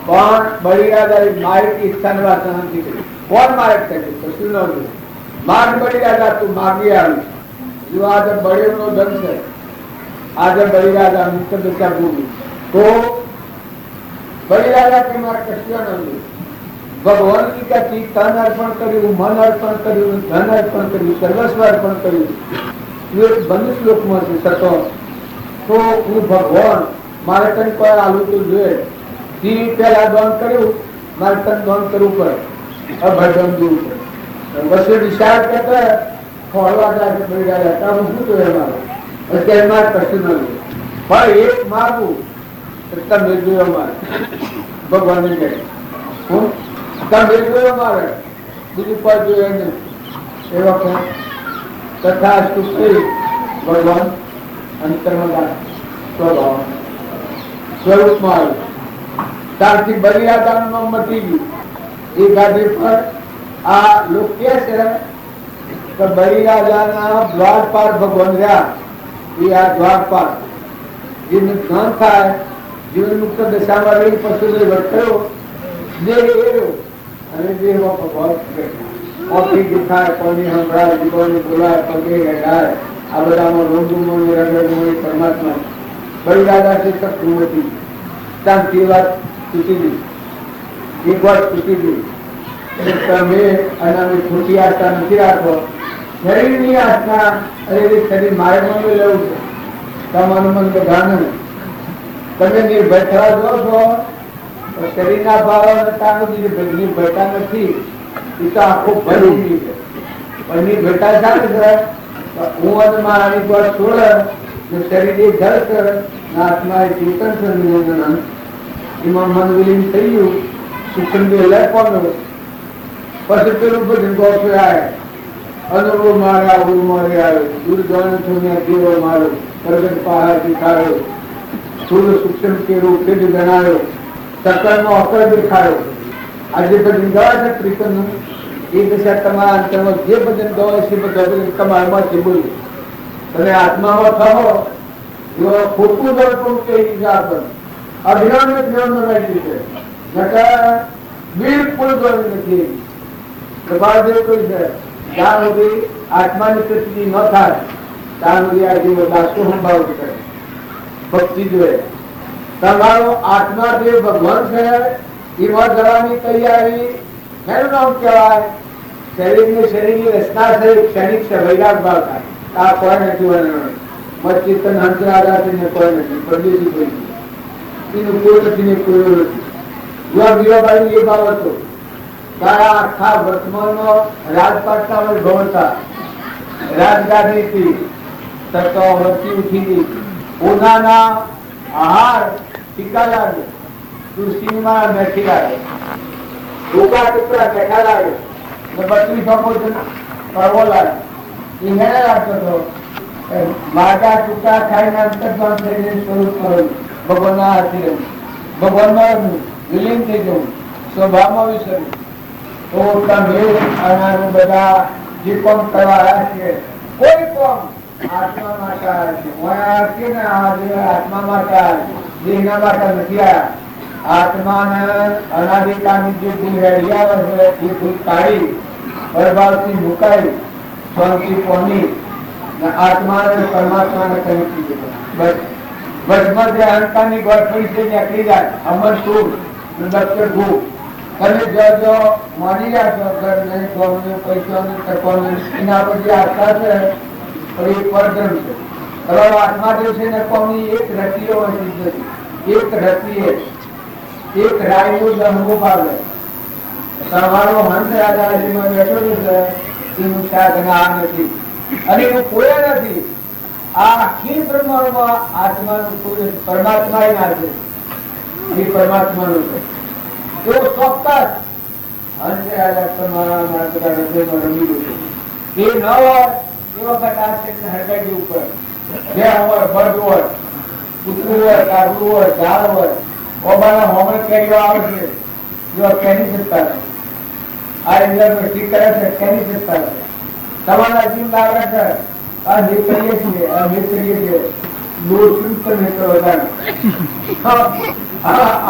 પણ બલિરાજા મારી ઈચ્છાની વાત નથી કરી. કોણ મારે કરી કશું ન માગ બલિરાજા તું માગી આવી. જો આજે બળેવનો ધન છે, આજે બલિરાજા મુક્ત દશા ભૂમિ તો બલિરાજા કે મારે કશું નથી. ભગવાન ગીતાથી તન અર્પણ કર્યું, મન અર્પણ કર્યું, ધન અર્પણ કર્યું, સર્વસ્વ અર્પણ કર્યું. બંધ શ્લોકમાં છે સતો તો હું ભગવાન મારે તને કોઈ આલુ તો જોઈએ. પેલા દાન કર્યું, મારે તને દાન કરવું પડે, અભયદાન દેવું પડે. પછી વિચાર કરતા ફળવા જાય બલિરાજા હું શું જોઈએ મારે અત્યારે મારે કશું ન જોઈએ પણ એક માગું તમે જોયો મારે ભગવાન કહે હું તમે જોયો મારે બીજું કોઈ જોઈએ નહીં. એ વખત તથા સુખી ભગવાન અંતર્મદાન સ્વભાવ સ્વરૂપમાં આવ્યું. ત્યારથી બલિરાજાનું નામ મટી ગયું. એ ગાદી પર આ લોક કે છે કે બલિરાજાના દ્વારપાલ ભગવાન રહ્યા. એ આ દ્વારપાલ જેનું જ્ઞાન થાય, જીવન મુક્ત દશામાં રહી પશુને વર્તાયો દેહ એરો અને દેહમાં ભગવાન ઓથી દેખાય, કોની સંભળાય, જીવોને બોલાય, પગે હેડાય. આ બધામાં રોગુમોની રંગમોની પરમાત્મા બલિરાજા છે શક્તિમતી. શાંતિ વાત તૂટી ગઈ, એક વાત તૂટી ગઈ. તમે અને ખોટી આસ્થા નથી રાખો. શરીરની આસ્થા અરે શરીર મારે મન લેવું છે, તમારું મન બધાને તમે નિર્ભય થવા જો છો શરીરના ભાવ નિર્ભયતા નથી. એ તો આખો ભરી છે. પણ બેટા ચાલે છે હું અને મારી પર છોડે ને શરીર એ જળ કરે ને આત્મા એ ચેતન છે નિરંજન. એમાં મન વિલીન થઈ ગયું. શિક્ષણ બી લઈ પડ્યું. પછી પેલું બધું ગોઠવે આવે અનુભવ મારે આવું મારે આવે દૂર જવાનું છું ને દેવો મારો પ્રગટ પહાડ દેખાડ્યો સ્થૂળ સૂક્ષ્મ કેરું પેટ ગણાયો સકળનો અકળ દેખાડ્યો. આજે ભજન ગવાય છે પ્રીતમનું એ દશા તમારા અંતરમાં જે ભજન ગવાય છે બધા તમારામાંથી બોલ્યું. તમે આત્મામાં થવો એવો ખોટું દર્પણ કે અભિરામ જ્ઞાન બનાવી છે નકા બિલકુલ ગયું નથી. પ્રભાદેવ કોઈ છે જ્યાં સુધી આત્માની પ્રતિ ન થાય ત્યાં સુધી આ જીવો દાસો સંભાવ કરે ભક્તિ જોઈએ. તમારો આત્મા જે ભગવાન છે એમાં જવાની તૈયારી એનું નામ કહેવાય. શરીરની રચના છે ક્ષણિક છે વૈરાગ ભાવ થાય આ કોઈ નથી વર્ણન મત ચેતન હંસ રાધાને કોઈ નથી પરદેશી કોઈ નથી એનું કોઈ નથી ને કોઈ નથી. વીરાબાઈ એ બાબતો તારા આખા વર્તમાનનો રાજપાટના વડે ગૌરતા રાજગાદીથી તત્વ વર્તી ઉઠી પોતાના આહાર ટીકા લાગે તુલસીમાં બેઠી લાગે ટૂંકા ટુકડા બેઠા લાગે ને 32 કરવો લાગે. એને લાગતો હતો માટા ટુકડા ખાઈને અંતર્ધાન થઈને સ્વરૂપ કરવું ભગવાનના હાથી રહેવું ભગવાનમાં વિલીન થઈ જવું સ્વભાવમાં વિસરવું. તો તમે આનાનું બધા જે કામ કરવા આવ્યા છે કોઈ કામ આત્મા માટે આવ્યા છે ને આત્મા માટે આવ્યા દેહના માટે નથી આવ્યા. આત્માને અનાદિકાળની જે ભૂલ હેડી આવે છે એ ભૂલ કાઢી પરભાવથી મુકાઈ શાંતિ પામી આત્માને પરમાત્માને કહી બસ બસમાં જે અહંકારની ગોઠવણી છે નીકળી જાય અમર સુખ દક્ષર ભૂખ તમે જો માની રહ્યા છો ઘરને ગોમને પૈસાને ટકોને એના પર જે આસ્થા છે એ પરધર્મ છે. તમારો આત્મા જે છે ને કોની એક રતિઓ નથી એક રતિએ એક રાયનું દંગો પાડે તમારો હંસ રાજાજીમાં બેઠો છે એનું સાધના આ નથી અને એવું કોઈ નથી. આ આખી બ્રહ્માંડમાં આત્માનું કોઈ પરમાત્મા ના છે એ પરમાત્માનું છે. તો ચોક્કસ હંસ રાજા તમારા બધા હૃદયમાં રમી ગયું છે. એ ન હોય એ વખત આ છે હરકાઈ ઉપર જે હોય બળ હોય કૂતરું હોય કાગડું હોય ઝાડ હોય ઓબાના હોમણ કેરીઓ આવે છે જો કેરી શકતા નથી. આ ઇન્દ્ર ઠીક કરે છે કેરી શકતા નથી. તમારા જીવ લાગે છે આ નીકળીએ છીએ આ નીકળીએ છીએ દોષયુક્ત નેત્ર વધારે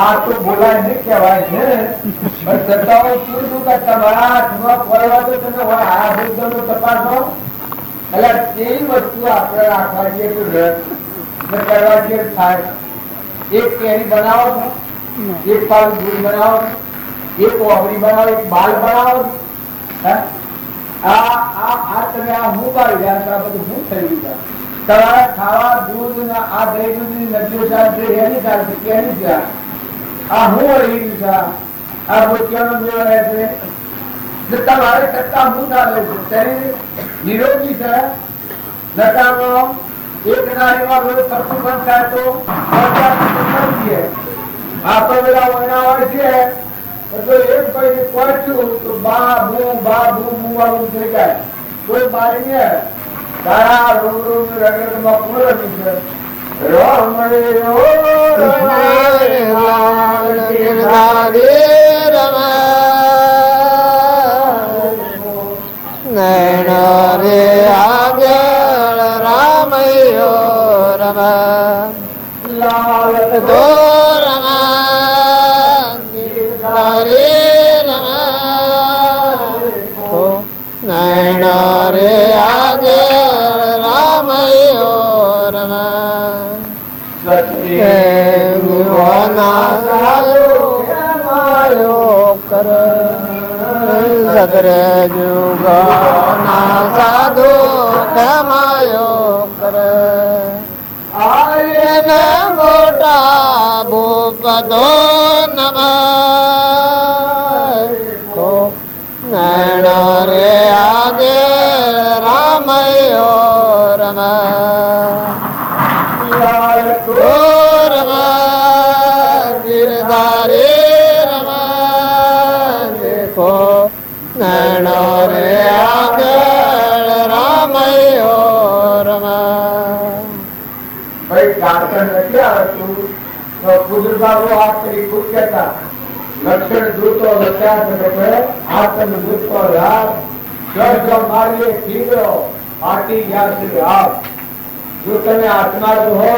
આ તો બોલાય નહીં કહેવાય છે પણ છતાં હું શું કે તમારા હાથમાં ફરવા તો તમે હોય આ શબ્દનો તપાસો એટલે તેવી વસ્તુ આપણે રાખવા જઈએ તો કરવા જઈએ થાય. એક કેરી બનાવો છો એક પાલ દૂધ બનાવો એક ઓગળી બનાવો એક બાલ બનાવો તમે આ હું બાળી જાય બધું હું થઈ ગયું. તમારે ખાવા દૂધ આ દહીં દૂધની નદીઓ ચાલશે એની ચાલશે કેની ચાલ આ હું વળી ગયું છે આ રોટિયાનો મેળો રહેશે તમારે કરતા હું ચાલે છે શરીર નિરોગી છે નકામો એક નારીમાં રોજ સરખું બંધ થાય તો આપણે બધા વણા હોય છે તો એક ભાઈ પહોંચ્યું તો બાબુ વાળું થઈ જાય કોઈ બારી ને તારા રૂમ રગતમાં પૂરો છે રે આગળ રામયો રમા લાલ તો રમા રે રમા નયન રે આગળ રામયો રમા કર સદરે જુગના સાધુ ધમાયો કર આયને મોટા ભૂપદો નમઃ નથી આવડતું તો કુદરતનો હાથ કરી ખુદ કહેતા લક્ષણ જોતો લખ્યા છે આત્મ દૂતો રાત જો મારીએ ઠીકરો આટી ગયા છે આપ જો તમે આત્મા હો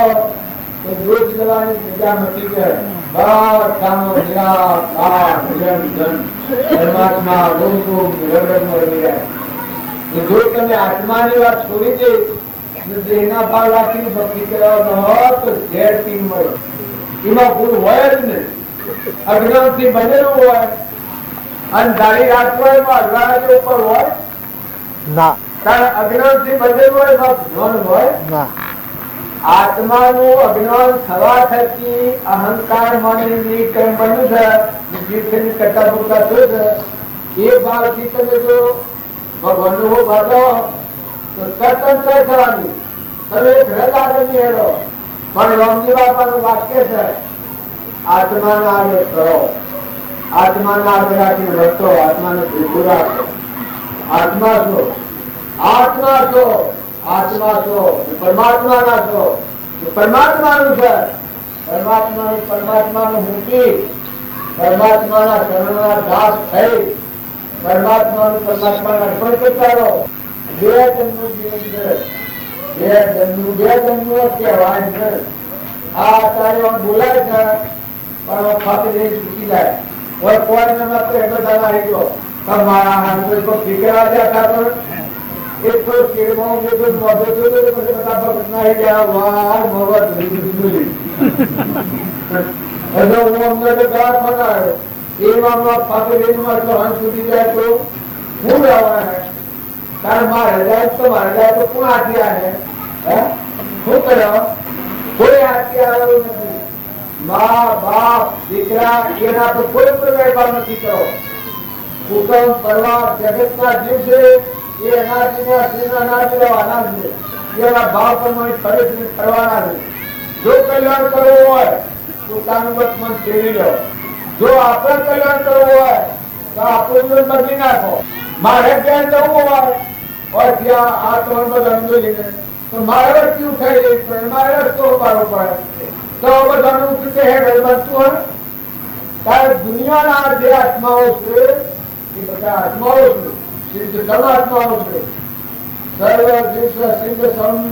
તો દૂધ લેવાની જગ્યા નથી કે બધાનો નિરાકાર નિરંજન પરમાત્મા રૂપ નિરંજન મળી જાય જો તમે આત્માની વાત છોડી દે દેહના ભાવ રાખીને ભક્તિ કરવાનો હોય તો ઝેર પી મળે એમાં ભૂલ હોય જ નહીં અજ્ઞાનથી બનેલું હોય અને દાડી રાખવા એમાં અજ્ઞાન ઉપર હોય ના કારણ અજ્ઞાનથી બનેલું હોય એમાં જ્ઞાન હોય ના આત્માનું અજ્ઞાન થવા થકી અહંકાર માની કર્મ બન્યું છે જીવની કરતા પૂરતા થયું છે એ ભાવથી તમે જો ભગવાનનો ભાગો તો સ્વતંત્ર થવાની તમે એક રદ આગળની હેરો પણ રામજી બાપાનું વાક્ય છે આત્માના આગળ કરો આત્માના આગળ રાખીને રસ્તો આત્માને ભેગું રાખો આત્મા છો આત્મા છો આત્મા છો પરમાત્માના છો પરમાત્માનું છે પરમાત્માનું મૂકી પરમાત્માના શરણના દાસ થઈ પરમાત્માનું પરમાત્માને અર્પણ કરતા રહો બે જન્મનું જીવન છે બે જન્મનું કહેવાય છે આ અત્યારે બોલાય છે પણ ફાટી જઈને છૂટી જાય કોઈ કોઈને માત્ર એ બધા આવી ગયો મારા હાથ કોઈ ફીકરા જતા પણ એક કોઈ કેળમાં જે કોઈ મોઢો જોયો તો પછી બધા ભગત ના ગયા વાર મોવા ધરી દીધી એટલે હું અમને તો ગાળ ફટાડ્યો એમાં ફાટી જઈને માત્ર હાથ છૂટી જાય તો હું રહેવાના કારણ મારે જાય તો કોણ હાથી આવે શું કર્યો કોઈ હાથી આવેલું નથી મા બાપ દીકરા એના તો કોઈ પણ વ્યવહાર નથી કરો કુટુંબ પરિવાર જગતના જીવ છે એ અનાજ એના ભાવ પ્રમાણે ફરી કરવાના છે જો કલ્યાણ કરવું હોય પોતાનું મન ફેરવી લો જો આપણે કલ્યાણ કરવું હોય તો આપણું જીવન બદલી નાખો મારે ક્યાં જવું હોય ત્યાં આ ત્રણ બધા સમજીને તો મારે શું થઈ જાય મારે રસ્તો ઉપાડવો પડે તો બધાનું કે હેડ બનતું હોય કારણ દુનિયાના જે આત્માઓ છે એ બધા આત્માઓ છે સિદ્ધ સર્વ આત્માઓ છે સર્વ સિદ્ધ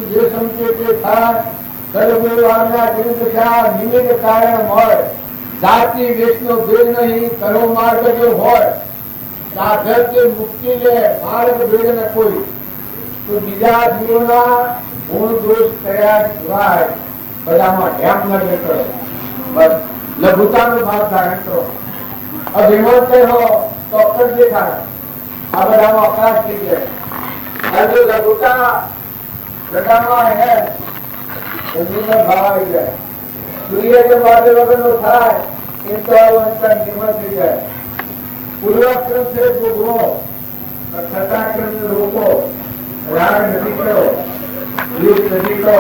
જે સમજે તે થાય સર્વના નિમિત્ત કારણ હોય જાતિ વેશનો ભેદ નહીં કરો માર્ગ જો હોય સાધક કે મુક્તિ લે માર્ગ ભેદ ન કોઈ તો બીજા જીવોના ગુણ દોષ કર્યા સિવાય બધામાં હેમ ન કરો બસ લઘુતાનો ભાવ ધારણ કરો અભિમાન હો તો અક્કડ દેખાય આ બધામાં અપરાધ થઈ જાય જો લઘુતા બધામાં હે જમીનનો ભાવ આવી જાય સૂર્ય જે વાદળ વગરનો થાય એ તો અંતર નિર્મળ થઈ જાય પૂર્વાક્રમ છે ભોગવો છઠ્ઠાક્રમ રોકો રાગ નથી કરો દ્વેષ નથી કરો